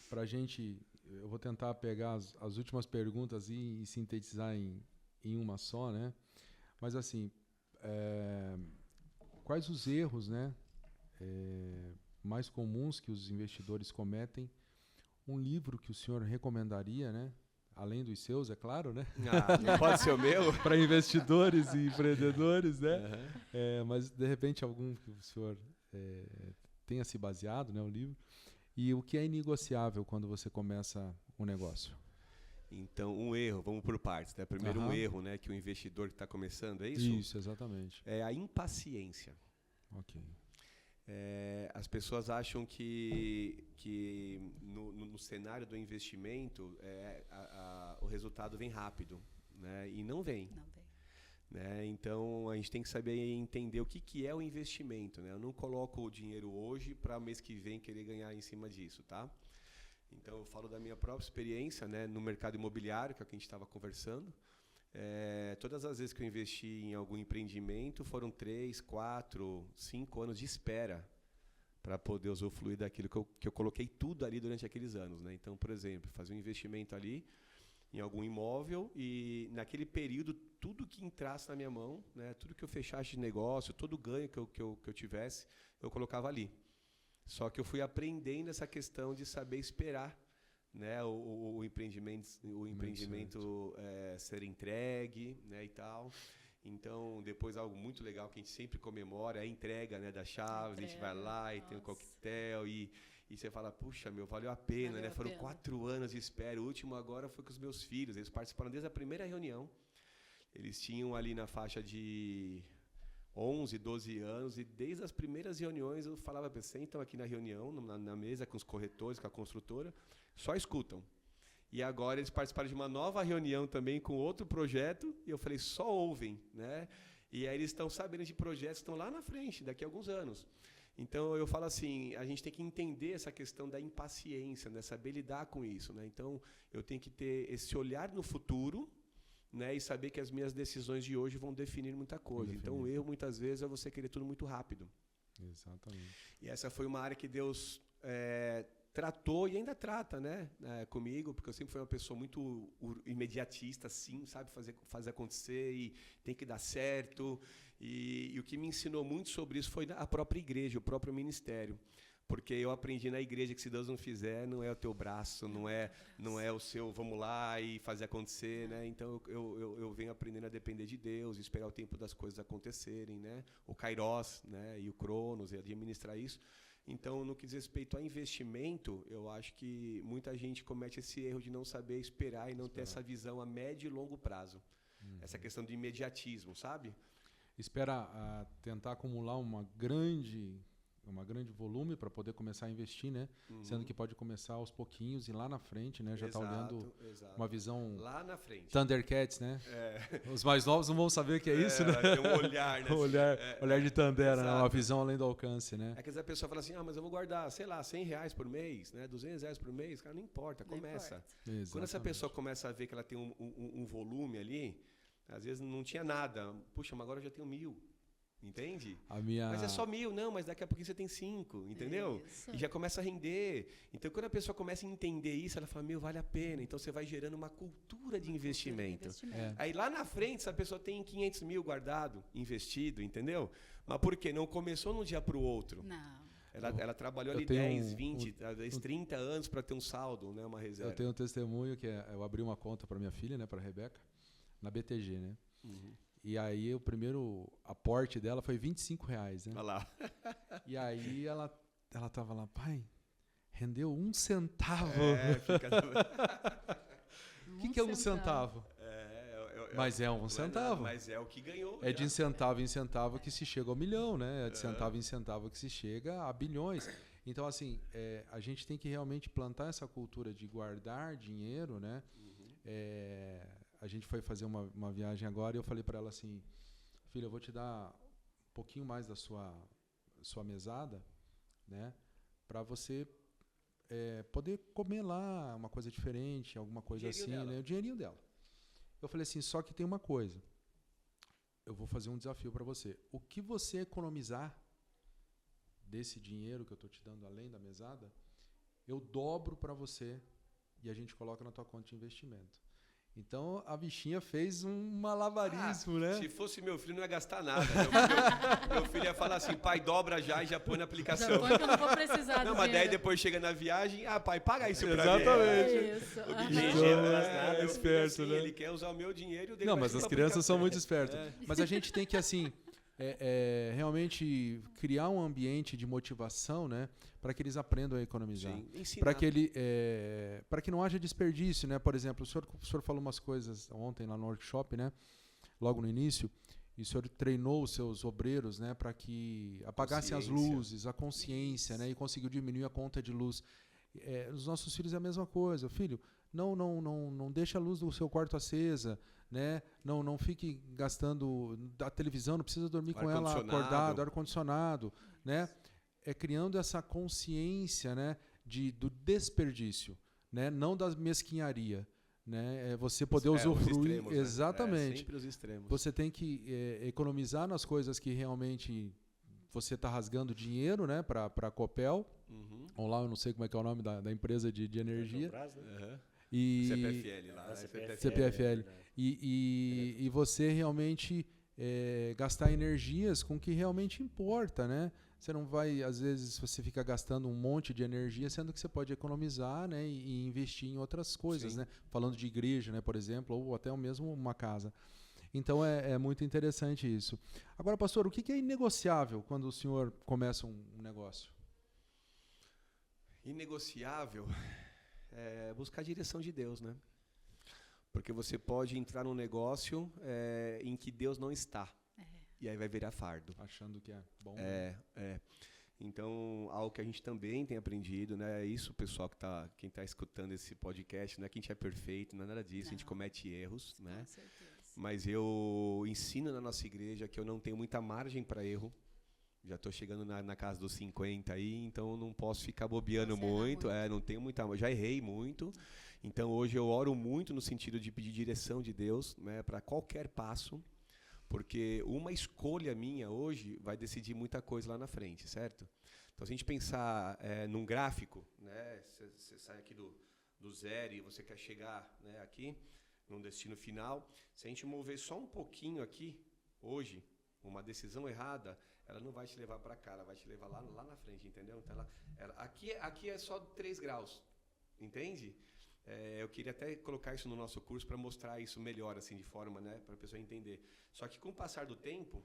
pra gente, eu vou tentar pegar as últimas perguntas e sintetizar em uma só, né? Mas assim, quais os erros, né? mais comuns que os investidores cometem. Um livro que o senhor recomendaria, né? Além dos seus, é claro, né? Não pode ser o meu? Para investidores e empreendedores, né? Mas, de repente, algum que o senhor tenha se baseado, né? O livro. E o que é inegociável quando você começa um negócio? Então, um erro, vamos por partes, né? Primeiro, um erro, né? Que o investidor que está começando, é isso? Isso, exatamente. É a impaciência. Ok. As pessoas acham que no cenário do investimento o resultado vem rápido, né? E não vem. Não vem. Né? Então, a gente tem que saber entender o que é o investimento. Né? Eu não coloco o dinheiro hoje para o mês que vem querer ganhar em cima disso. Tá? Então, eu falo da minha própria experiência, né, no mercado imobiliário, que é o que a gente estava conversando. Todas as vezes que eu investi em algum empreendimento, foram 3, 4, 5 anos de espera para poder usufruir daquilo que eu coloquei tudo ali durante aqueles anos. Né? Então, por exemplo, fazer um investimento ali em algum imóvel e, naquele período, tudo que entrasse na minha mão, né, tudo que eu fechasse de negócio, todo ganho que eu tivesse, eu colocava ali. Só que eu fui aprendendo essa questão de saber esperar, né, o empreendimento ser entregue, né, e tal. Então, depois algo muito legal que a gente sempre comemora é a entrega, né, das chaves. A gente vai lá e tem o coquetel e você fala, puxa, valeu a pena, Valeu né? a Foram pena. 4 anos de espera. O último agora foi com os meus filhos. Eles participaram desde a primeira reunião. Eles tinham ali na faixa de 11, 12 anos e desde as primeiras reuniões eu falava para eles, sentam aqui na reunião, na mesa com os corretores, com a construtora, só escutam. E agora eles participaram de uma nova reunião também com outro projeto e eu falei, só ouvem, né? E aí eles estão sabendo de projetos que estão lá na frente, daqui a alguns anos. Então eu falo assim, a gente tem que entender essa questão da impaciência, né? Saber lidar com isso, né? Então eu tenho que ter esse olhar no futuro, né? E saber que as minhas decisões de hoje vão definir muita coisa. Então o erro muitas vezes é você querer tudo muito rápido. Exatamente. E essa foi uma área que Deus tratou e ainda trata, né, comigo, porque eu sempre fui uma pessoa muito imediatista, assim, sabe, fazer acontecer e tem que dar certo. E o que me ensinou muito sobre isso foi a própria igreja, o próprio ministério. Porque eu aprendi na igreja que se Deus não fizer, não é o teu braço, não é o seu vamos lá e fazer acontecer, né? Então eu venho aprendendo a depender de Deus, esperar o tempo das coisas acontecerem, né? O Kairos, né? E o Cronos, e administrar isso. Então, no que diz respeito a investimento, eu acho que muita gente comete esse erro de não saber esperar e não ter essa visão a médio e longo prazo. Essa questão do imediatismo, sabe? Espera tentar acumular uma grande volume para poder começar a investir, né? Sendo que pode começar aos pouquinhos e lá na frente, né? Já está olhando uma visão lá na frente. Thundercats, né? Os mais novos não vão saber o que é isso, né? Tem um olhar, né? olhar de Tandera, né? Uma visão além do alcance, né? É que a pessoa fala assim, mas eu vou guardar, sei lá, R$100 por mês, né? R$200 por mês, cara, não importa, começa. Exatamente. Quando essa pessoa começa a ver que ela tem um volume ali, às vezes não tinha nada. Puxa, mas agora eu já tenho 1.000. Entende? Mas é só 1.000, não, mas daqui a pouquinho você tem 5, entendeu? Isso. E já começa a render. Então, quando a pessoa começa a entender isso, ela fala, vale a pena. Então, você vai gerando uma cultura de investimento. Aí, lá na frente, essa pessoa tem 500 mil guardado, investido, entendeu? Mas por quê? Não começou de um dia para o outro. Não. Ela trabalhou ali 10, 20, talvez 30 anos para ter um saldo, né, uma reserva. Eu tenho um testemunho que eu abri uma conta para minha filha, né, para a Rebeca, na BTG, né? E aí o primeiro aporte dela foi R$25, né? Olha lá. E aí ela tava lá, pai, rendeu 1 centavo. O que é 1 centavo? Mas é 1 centavo. Mas é o que ganhou. É de centavo em centavo que se chega ao milhão, né? É de centavo em centavo que se chega a bilhões. Então, assim, a gente tem que realmente plantar essa cultura de guardar dinheiro, né? A gente foi fazer uma viagem agora e eu falei para ela assim, filha, eu vou te dar um pouquinho mais da sua mesada, né, para você poder comer lá uma coisa diferente, alguma coisa assim, né, o dinheirinho dela. Eu falei assim, só que tem uma coisa, eu vou fazer um desafio para você. O que você economizar desse dinheiro que eu estou te dando além da mesada, eu dobro para você e a gente coloca na tua conta de investimento. Então, a bichinha fez um malabarismo, né? Se fosse meu filho, não ia gastar nada. Meu filho ia falar assim, pai, dobra já e já põe na aplicação. Já põe que eu não vou precisar Não, do mas daí dinheiro. depois chega na viagem, pai, paga isso pra mim. Exatamente. Isso. O aham. bichinho É é esperto, assim, né? ele quer usar o meu dinheiro. daí Não, vai mas ser as pra crianças são aplicação. muito espertas. É. Mas a gente tem que, assim, realmente criar um ambiente de motivação, né? Para que eles aprendam a economizar. Sim, ensinar. Para que não haja desperdício, né? Por exemplo, o senhor falou umas coisas ontem lá no workshop, né? Logo no início, e o senhor treinou os seus obreiros, né? Para que apagassem as Consciência. luzes, a consciência, né? E conseguiu diminuir a conta de luz. Os nossos filhos é a mesma coisa. Filho, não deixa a luz do seu quarto acesa, né? Não fique gastando a televisão, não precisa dormir com ela Ar-condicionado. acordado, ar-condicionado, né? Criando essa consciência, né, do desperdício, né, não da mesquinharia, né? Você poder Os usufruir, extremos, né? exatamente. Sempre os extremos. Você tem que economizar nas coisas que realmente você está rasgando dinheiro, né, para a Copel, Uhum. ou lá eu não sei como é que é o nome da empresa de energia, Petrobras, né? Aham. e CPFL lá. Ah, né? CPFL. é verdade. E você realmente gastar energias com o que realmente importa, né? Você não vai, às vezes, você fica gastando um monte de energia, sendo que você pode economizar, né, e investir em outras coisas, Sim. né? Falando de igreja, né, por exemplo, ou até mesmo uma casa. Então é muito interessante isso. Agora, pastor, o que é inegociável quando o senhor começa um negócio? Inegociável é buscar a direção de Deus, né? Porque você pode entrar num negócio em que Deus não está. E aí vai virar fardo. Achando que é bom. Então, algo que a gente também tem aprendido, né? É isso, pessoal, quem está escutando esse podcast, não é que a gente é perfeito, não é nada disso, a gente comete erros, né? Com certeza. Mas eu ensino na nossa igreja que eu não tenho muita margem para erro. Já estou chegando na casa dos 50 aí, então eu não posso ficar bobeando Posso errar muito. muito. Não tenho muita. Já errei muito. Então hoje eu oro muito no sentido de pedir direção de Deus, né, para qualquer passo, porque uma escolha minha hoje vai decidir muita coisa lá na frente, certo? Então se a gente pensar num gráfico, né, você sai aqui do zero e você quer chegar, né, aqui num destino final, se a gente mover só um pouquinho aqui hoje, uma decisão errada, ela não vai te levar para cá, ela vai te levar lá na frente, entendeu? Então aqui é só 3 graus, entende? Eu queria até colocar isso no nosso curso para mostrar isso melhor, assim, de forma, né, para a pessoa entender. Só que com o passar do tempo,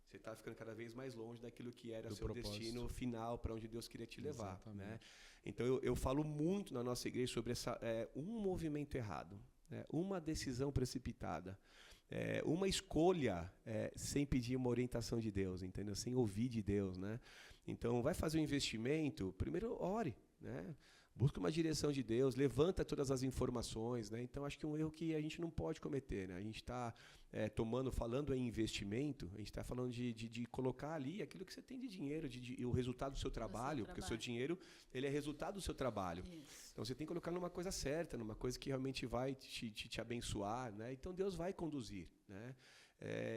você está ficando cada vez mais longe daquilo que era o seu destino final, para onde Deus queria te levar. Né? Então eu falo muito na nossa igreja sobre um movimento errado, né? Uma decisão precipitada, uma escolha sem pedir uma orientação de Deus, entendeu? Sem ouvir de Deus. Né? Então vai fazer um investimento, primeiro ore, né? Busca uma direção de Deus, levanta todas as informações, né? Então acho que é um erro que a gente não pode cometer, né? A gente está falando em investimento, a gente está falando de colocar ali aquilo que você tem de dinheiro, o resultado do seu trabalho, porque o seu dinheiro ele é resultado do seu trabalho. Isso. Então você tem que colocar numa coisa certa, numa coisa que realmente vai te abençoar, né? Então Deus vai conduzir, né?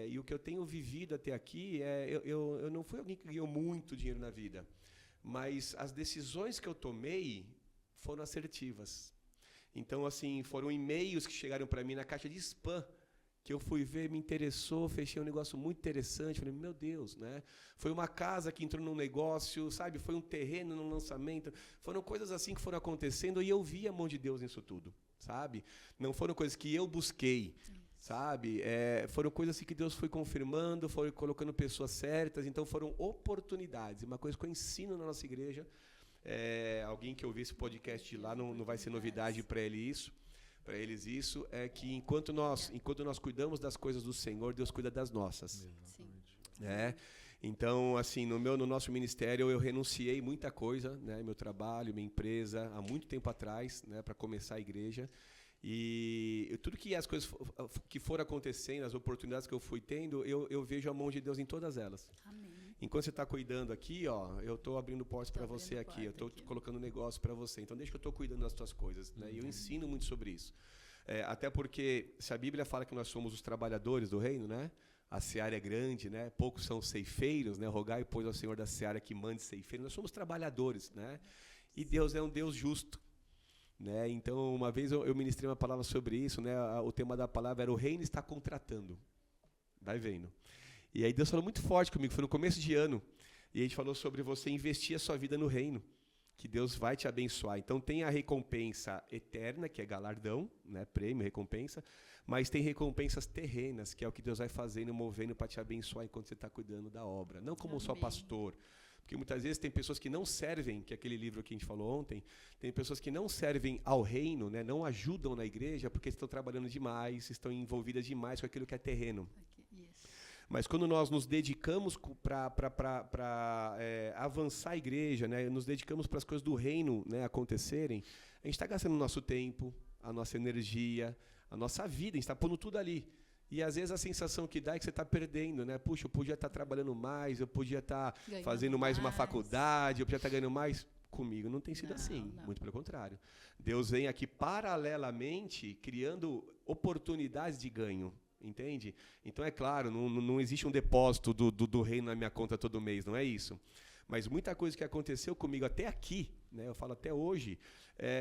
E o que eu tenho vivido até aqui eu não fui alguém que ganhou muito dinheiro na vida, mas as decisões que eu tomei foram assertivas. Então, assim, foram e-mails que chegaram para mim na caixa de spam, que eu fui ver, me interessou, fechei um negócio muito interessante, falei, meu Deus, né? Foi uma casa que entrou num negócio, sabe? Foi um terreno num lançamento, foram coisas assim que foram acontecendo e eu vi a mão de Deus nisso tudo, sabe? Não foram coisas que eu busquei, sabe? Foram coisas assim que Deus foi confirmando, foi colocando pessoas certas, então foram oportunidades. Uma coisa que eu ensino na nossa igreja, alguém que ouvir esse podcast lá não vai ser novidade para eles isso, é que enquanto nós cuidamos das coisas do Senhor, Deus cuida das nossas. Sim. Então, assim, no nosso ministério eu renunciei muita coisa, né, meu trabalho, minha empresa, há muito tempo atrás, né, para começar a igreja. E tudo que as coisas que foram acontecendo, as oportunidades que eu fui tendo, eu vejo a mão de Deus em todas elas. Amém. Enquanto você está cuidando aqui, ó, eu estou abrindo portas para você abrindo aqui, eu estou porta aqui. colocando negócio para você. Então, deixa que eu estou cuidando das tuas coisas. Né? E eu ensino muito sobre isso. Até porque, se a Bíblia fala que nós somos os trabalhadores do reino, né? A seara é grande, né? Poucos são ceifeiros, né? Rogai, pois, ao Senhor da seara que mande ceifeiros. Nós somos trabalhadores, né? E Deus é um Deus justo. Né? Então, uma vez eu ministrei uma palavra sobre isso, né? O tema da palavra era o reino está contratando. Vai vendo. E aí Deus falou muito forte comigo, foi no começo de ano. E a gente falou sobre você investir a sua vida no reino, que Deus vai te abençoar. Então tem a recompensa eterna, que é galardão, né, prêmio, recompensa, mas tem recompensas terrenas, que é o que Deus vai fazendo, movendo para te abençoar enquanto você está cuidando da obra. Não como só pastor. Porque muitas vezes tem pessoas que não servem, que é aquele livro que a gente falou ontem, tem pessoas que não servem ao reino, né, não ajudam na igreja porque estão trabalhando demais, estão envolvidas demais com aquilo que é terreno. Mas quando nós nos dedicamos para avançar a igreja, né, nos dedicamos para as coisas do reino, né, acontecerem, a gente está gastando o nosso tempo, a nossa energia, a nossa vida, a gente está pondo tudo ali. E às vezes a sensação que dá é que você está perdendo, né? Puxa, eu podia estar trabalhando mais, eu podia estar fazendo mais uma faculdade, eu podia estar ganhando mais. Comigo não tem sido assim, muito pelo contrário. Deus vem aqui paralelamente criando oportunidades de ganho, entende? Então, é claro, não existe um depósito do reino na minha conta todo mês, não é isso. Mas muita coisa que aconteceu comigo até aqui, né, eu falo até hoje,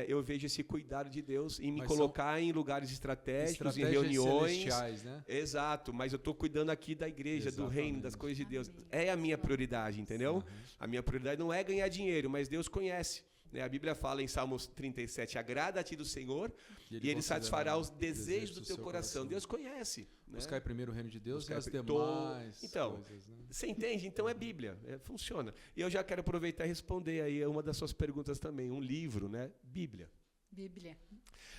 eu vejo esse cuidado de Deus em me colocar em lugares estratégicos, em reuniões. Né? Exato, mas eu estou cuidando aqui da igreja, do reino, das coisas de Deus. É a minha prioridade, entendeu? A minha prioridade não é ganhar dinheiro, mas Deus conhece. A Bíblia fala em Salmos 37, agrada-te do Senhor e Ele satisfará os desejos do teu coração. Deus conhece. Buscar primeiro o reino de Deus e as demais então, coisas. Né? Você entende? Então é Bíblia, funciona. E eu já quero aproveitar e responder aí uma das suas perguntas também. Um livro, né? Bíblia.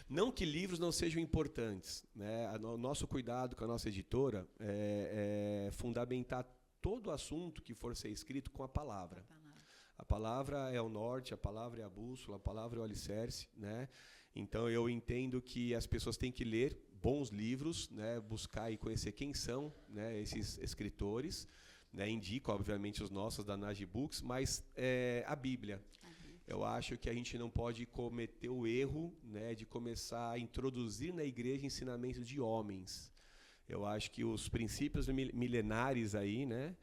Não que livros não sejam importantes. Né? O nosso cuidado com a nossa editora é fundamentar todo assunto que for ser escrito com a palavra. A palavra é o norte, a palavra é a bússola, a palavra é o alicerce, né? Então eu entendo que as pessoas têm que ler bons livros, né? Buscar e conhecer quem são, né, esses escritores, né? Indico, obviamente, os nossos da Nagy Books, mas a Bíblia. Eu acho que a gente não pode cometer o erro, né, de começar a introduzir na igreja ensinamentos de homens. Eu acho que os princípios milenares aí, né?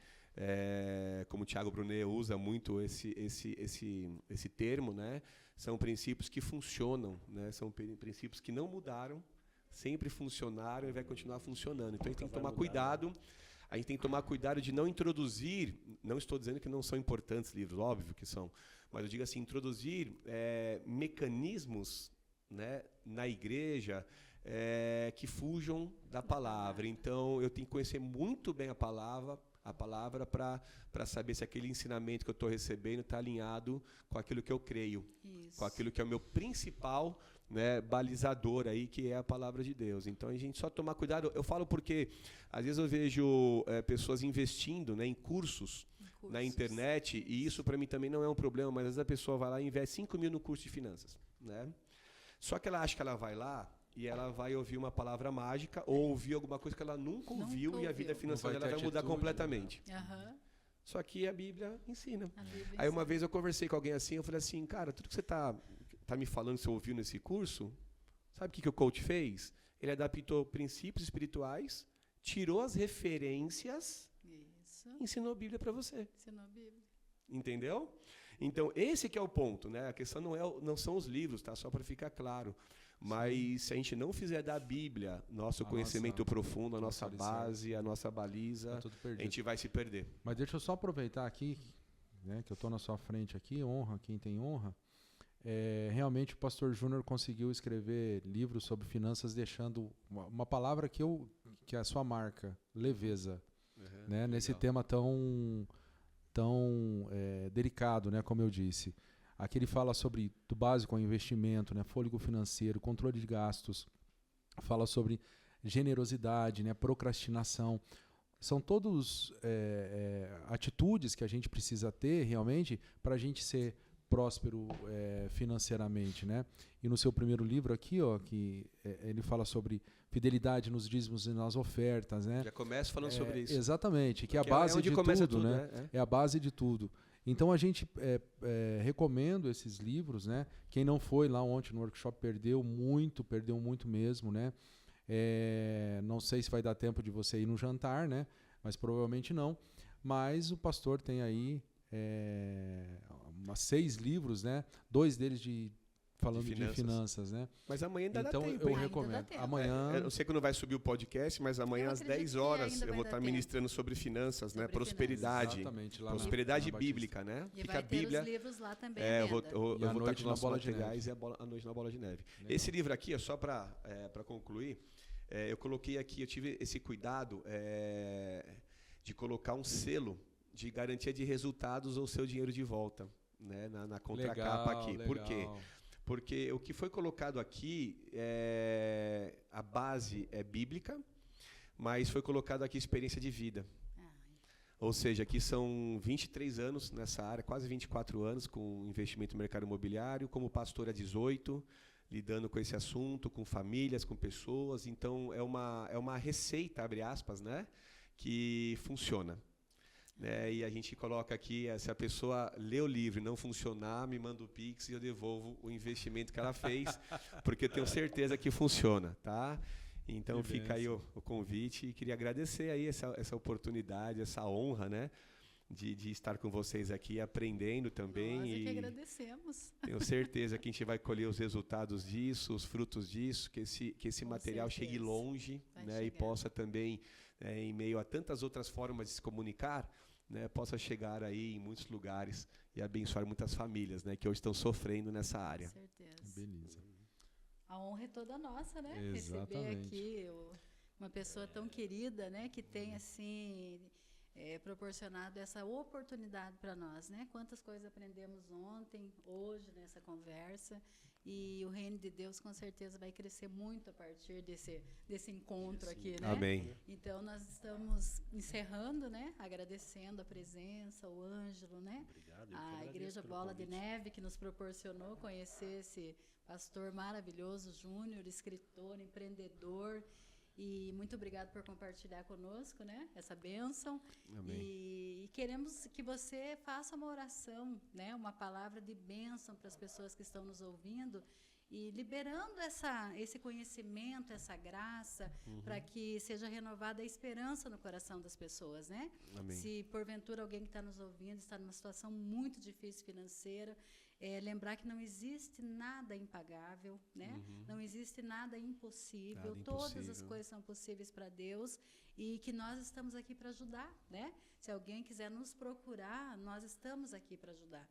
Como o Thiago Brunet usa muito esse termo, né? São princípios que funcionam, né? São princípios que não mudaram, sempre funcionaram e vai continuar funcionando. Então a gente tem que tomar cuidado. A gente tem que tomar cuidado de não introduzir, não estou dizendo que não são importantes livros, óbvio que são, mas eu digo assim, introduzir mecanismos, né, na igreja que fujam da palavra. Então eu tenho que conhecer muito bem a palavra para saber se aquele ensinamento que eu estou recebendo está alinhado com aquilo que eu creio, com aquilo que é o meu principal, né, balizador aí, que é a palavra de Deus. Então a gente só tomar cuidado. Eu falo porque às vezes eu vejo pessoas investindo, né, em cursos na internet, e isso para mim também não é um problema, mas às vezes a pessoa vai lá e investe 5 mil no curso de finanças, né? Só que ela acha que ela vai lá e ela vai ouvir uma palavra mágica ou ouvir alguma coisa que ela nunca ouviu e a vida financeira dela vai mudar completamente. Né? Só que a Bíblia ensina. Aí uma vez eu conversei com alguém assim, eu falei assim, cara, tudo que você tá me falando que você ouviu nesse curso, sabe o que o coach fez? Ele adaptou princípios espirituais, tirou as referências, ensinou a Bíblia para você. Entendeu? Então, esse que é o ponto, né? A questão não são os livros, tá? Só para ficar claro. Mas se a gente não fizer da Bíblia nosso conhecimento profundo, a nossa base, a nossa baliza, a gente vai se perder. Mas deixa eu só aproveitar aqui, né, que eu estou na sua frente aqui, honra quem tem honra. Realmente o pastor Júnior conseguiu escrever livros sobre finanças, deixando uma palavra que é a sua marca, leveza, né, nesse tema tão delicado, né, como eu disse. Aqui ele fala sobre do básico ao investimento, né, fôlego financeiro, controle de gastos, fala sobre generosidade, né, procrastinação. São todos atitudes que a gente precisa ter realmente para a gente ser próspero financeiramente, né? E no seu primeiro livro aqui, ó, que ele fala sobre fidelidade nos dízimos e nas ofertas, né? Já começa falando sobre isso. Exatamente, que é a base de tudo, né? É a base de tudo. Então a gente recomendo esses livros, né? Quem não foi lá ontem no workshop perdeu muito mesmo, né? Não sei se vai dar tempo de você ir no jantar, né? Mas provavelmente não. Mas o pastor tem aí 6 livros, né? 2 deles de falando De de finanças. finanças, né? Mas amanhã ainda Então dá tempo, eu hein? Ainda dá recomendo. tempo. Amanhã, Eu sei que não vai subir o podcast, mas amanhã Eu às acredito 10 que horas ainda eu vai vou dar estar tempo. ministrando sobre finanças, né? Sobre Prosperidade. exatamente, lá Prosperidade na bíblica, né? E Fica vai a ter Bíblia. os livros lá também É, à eu vou, venda. eu, E eu a vou estar noite com na nossos Bola de materiais e a noite na Bola de Neve. Legal. Esse livro aqui, só para concluir, eu coloquei aqui, eu tive esse cuidado de colocar um selo de garantia de resultados ou seu dinheiro de volta, né, na contracapa aqui. legal. Por quê? Porque o que foi colocado aqui, a base é bíblica, mas foi colocado aqui experiência de vida. Ou seja, aqui são 23 anos nessa área, quase 24 anos com investimento no mercado imobiliário, como pastor há 18, lidando com esse assunto, com famílias, com pessoas. Então, é uma receita, abre aspas, né, que funciona. E a gente coloca aqui, se a pessoa lê o livro e não funcionar, me manda o Pix e eu devolvo o investimento que ela fez, porque eu tenho certeza que funciona, tá? Então Que fica aí bênção. o convite e queria agradecer aí essa oportunidade, essa honra, né, de estar com vocês aqui aprendendo também. Nós é que E agradecemos. tenho certeza que a gente vai colher os resultados disso, os frutos disso, que esse Com material chegue certeza. longe, Vai né, e chegar. possa também, em meio a tantas outras formas de se comunicar, né, possa chegar aí em muitos lugares e abençoar muitas famílias, né, que hoje estão sofrendo nessa Com área. certeza. Beleza. A honra é toda nossa, né? Receber Exatamente. aqui uma pessoa tão querida, né? Que tem, assim, proporcionado essa oportunidade para nós, né? Quantas coisas aprendemos ontem, hoje, nessa conversa. E o reino de Deus, com certeza, vai crescer muito a partir desse encontro aqui, né? Amém. Então, nós estamos encerrando, né? Agradecendo a presença, o Ângelo, né? Obrigado. eu que A agradeço Igreja pelo Bola de convite. Neve, que nos proporcionou conhecer esse pastor maravilhoso, Júnior, escritor, empreendedor. E muito obrigado por compartilhar conosco, né, essa bênção. Amém. E queremos que você faça uma oração, né, uma palavra de bênção para as pessoas que estão nos ouvindo e liberando esse conhecimento, essa graça, para que seja renovada a esperança no coração das pessoas, né? Amém. Se porventura alguém que está nos ouvindo está numa situação muito difícil financeira, lembrar que não existe nada impagável, né? Não existe nada impossível. Nada Todas as impossível. coisas são possíveis para Deus e que nós estamos aqui para ajudar, né? Se alguém quiser nos procurar, nós estamos aqui para ajudar.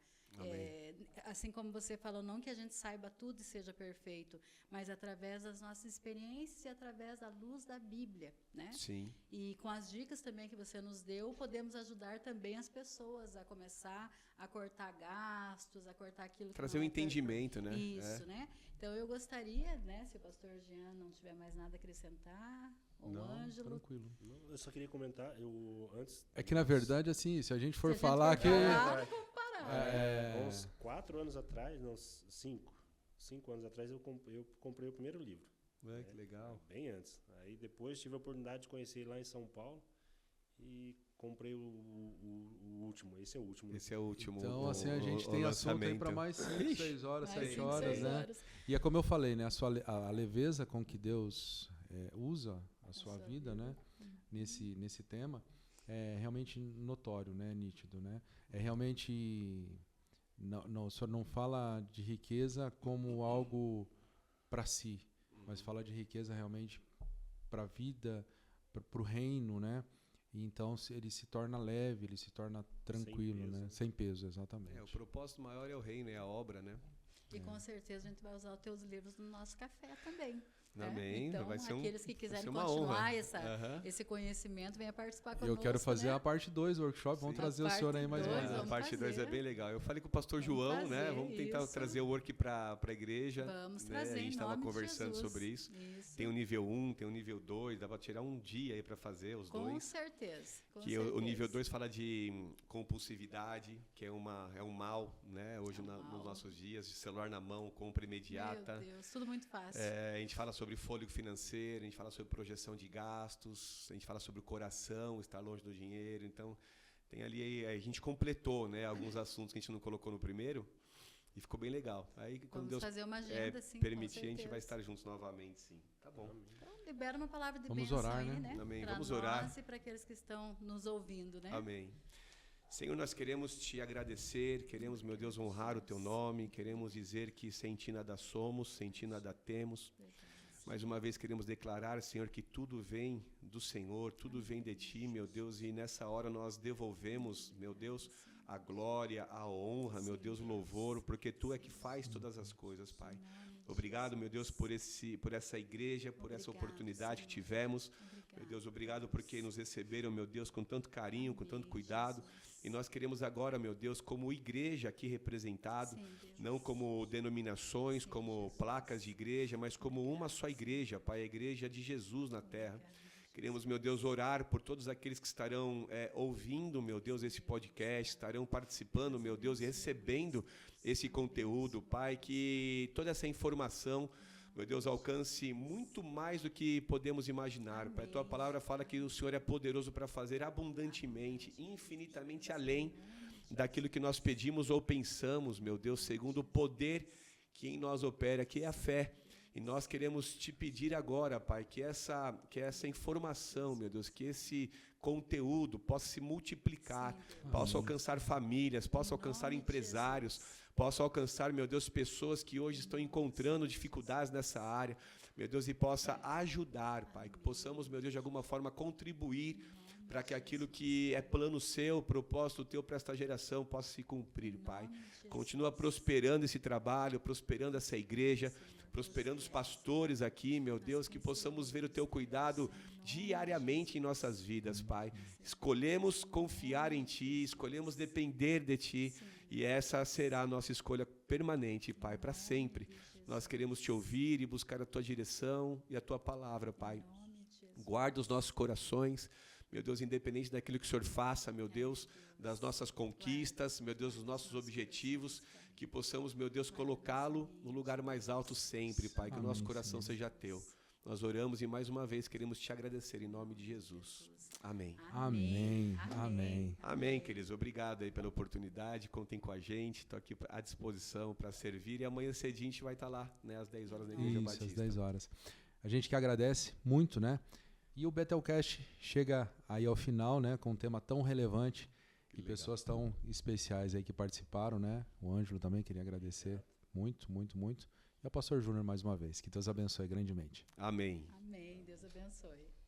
Assim como você falou, não que a gente saiba tudo e seja perfeito, mas através das nossas experiências e através da luz da Bíblia, né? Sim. E com as dicas também que você nos deu, podemos ajudar também as pessoas a começar a cortar gastos, a cortar aquilo que Trazer não o é entendimento, né? Isso, né? Então eu gostaria, né, se o pastor Jean não tiver mais nada a acrescentar, ou o Não, Ângelo. tranquilo. Não, eu só queria comentar, antes... É que, na verdade, assim, se a gente for Se a gente falar for que... falar, vamos parar. Uns 4 anos atrás, não, 5 anos atrás, eu comprei o primeiro livro. Que legal. Bem antes. Aí depois tive a oportunidade de conhecer lá em São Paulo e comprei o último. Esse é o último. Esse é o último. Então, o- assim, a gente o tem assunto aí lançamento. para mais 5, 6 horas, Mais 7 5, horas, 6 né? horas. E é como eu falei, né? A leveza com que Deus usa a sua sua vida, né? Nesse tema é realmente notório, né? Nítido, né? É realmente o senhor não fala de riqueza como algo para si, mas fala de riqueza realmente para a vida, para o reino, né? E então ele se torna leve, ele se torna tranquilo, peso, né? né? Sem peso, exatamente. O propósito maior é o reino, é a obra, né? E com certeza a gente vai usar os teus livros no nosso café também. né? Amém. Então, Vai ser aqueles que vai quiserem ser uma continuar honra. esse esse conhecimento, venha participar conosco. Eu quero fazer né? a parte 2 do workshop, vamos Sim. trazer A o senhor aí parte mais dois, uma vez. A vamos parte 2 é fazer. bem legal. Eu falei com o pastor Vamos João, né? fazer Vamos tentar isso. trazer o work para a igreja. Vamos né? trazer A gente em estava nome de conversando Jesus. sobre isso. Isso. Tem o nível 1, tem o nível 2, dá para tirar um dia aí para fazer os Com dois. certeza. Com Que certeza. o nível 2 fala de compulsividade, que é um mal, né? Hoje nos mal. nossos dias, de celular na mão, compra imediata. Meu Deus, tudo muito fácil. A gente fala sobre fôlego financeiro, a gente fala sobre projeção de gastos, a gente fala sobre o coração, estar longe do dinheiro. Então, tem ali, a gente completou, né, alguns assuntos que a gente não colocou no primeiro e ficou bem legal. Aí, quando Vamos Deus fazer uma agenda, sim, permitir, com a gente vai certeza. estar juntos novamente, sim. Tá bom. Então, libera uma palavra de Vamos bênção orar, aí, né? né? Amém. Pra Vamos nós orar. e para aqueles que estão nos ouvindo, né? Amém. Senhor, nós queremos te agradecer, queremos, meu Deus, honrar o teu nome, queremos dizer que sem ti nada somos, sem ti nada temos. Mais uma vez queremos declarar, Senhor, que tudo vem do Senhor, tudo vem de ti, meu Deus, e nessa hora nós devolvemos, meu Deus, a glória, a honra, meu Deus, o louvor, porque tu é que faz todas as coisas, Pai. Obrigado, meu Deus, por essa igreja, por essa oportunidade que tivemos. Meu Deus, obrigado porque nos receberam, meu Deus, com tanto carinho, com tanto cuidado. E nós queremos agora, meu Deus, como igreja aqui representado, não como denominações, como placas de igreja, mas como uma só igreja, Pai, a igreja de Jesus na terra. Queremos, meu Deus, orar por todos aqueles que estarão ouvindo, meu Deus, esse podcast, estarão participando, meu Deus, e recebendo esse conteúdo, Pai, que toda essa informação, meu Deus, alcance muito mais do que podemos imaginar. Pai, a tua palavra fala que o Senhor é poderoso para fazer abundantemente, infinitamente além daquilo que nós pedimos ou pensamos, meu Deus, segundo o poder que em nós opera, que é a fé. E nós queremos te pedir agora, Pai, que essa informação, meu Deus, que esse conteúdo possa se multiplicar, possa alcançar famílias, possa alcançar empresários, possa alcançar, meu Deus, pessoas que hoje estão encontrando dificuldades nessa área, meu Deus, e possa ajudar, Pai, que possamos, meu Deus, de alguma forma contribuir para que aquilo que é plano seu, propósito teu para esta geração possa se cumprir, Pai. Continua prosperando esse trabalho, prosperando essa igreja, prosperando os pastores aqui, meu Deus, que possamos ver o teu cuidado diariamente em nossas vidas, Pai. Escolhemos confiar em ti, escolhemos depender de ti, e essa será a nossa escolha permanente, Pai, para sempre. Nós queremos te ouvir e buscar a tua direção e a tua palavra, Pai. Guarda os nossos corações, meu Deus, independente daquilo que o Senhor faça, meu Deus, das nossas conquistas, meu Deus, dos nossos objetivos, que possamos, meu Deus, colocá-lo no lugar mais alto sempre, Pai, que o nosso coração seja teu. Nós oramos e mais uma vez queremos te agradecer em nome de Jesus. Amém. Amém. Amém. Amém, queridos. Obrigado aí pela oportunidade. Contem com a gente. Estou aqui à disposição para servir. E amanhã cedinho a gente vai estar lá, né, às 10 horas na Igreja Batista. Isso, às 10 horas. A gente que agradece muito, né? E o Betelcast chega aí ao final, né, com um tema tão relevante e pessoas tão especiais aí que participaram, né? O Ângelo também queria agradecer muito, muito, muito. E ao pastor Júnior mais uma vez. Que Deus abençoe grandemente. Amém. Amém. Deus abençoe.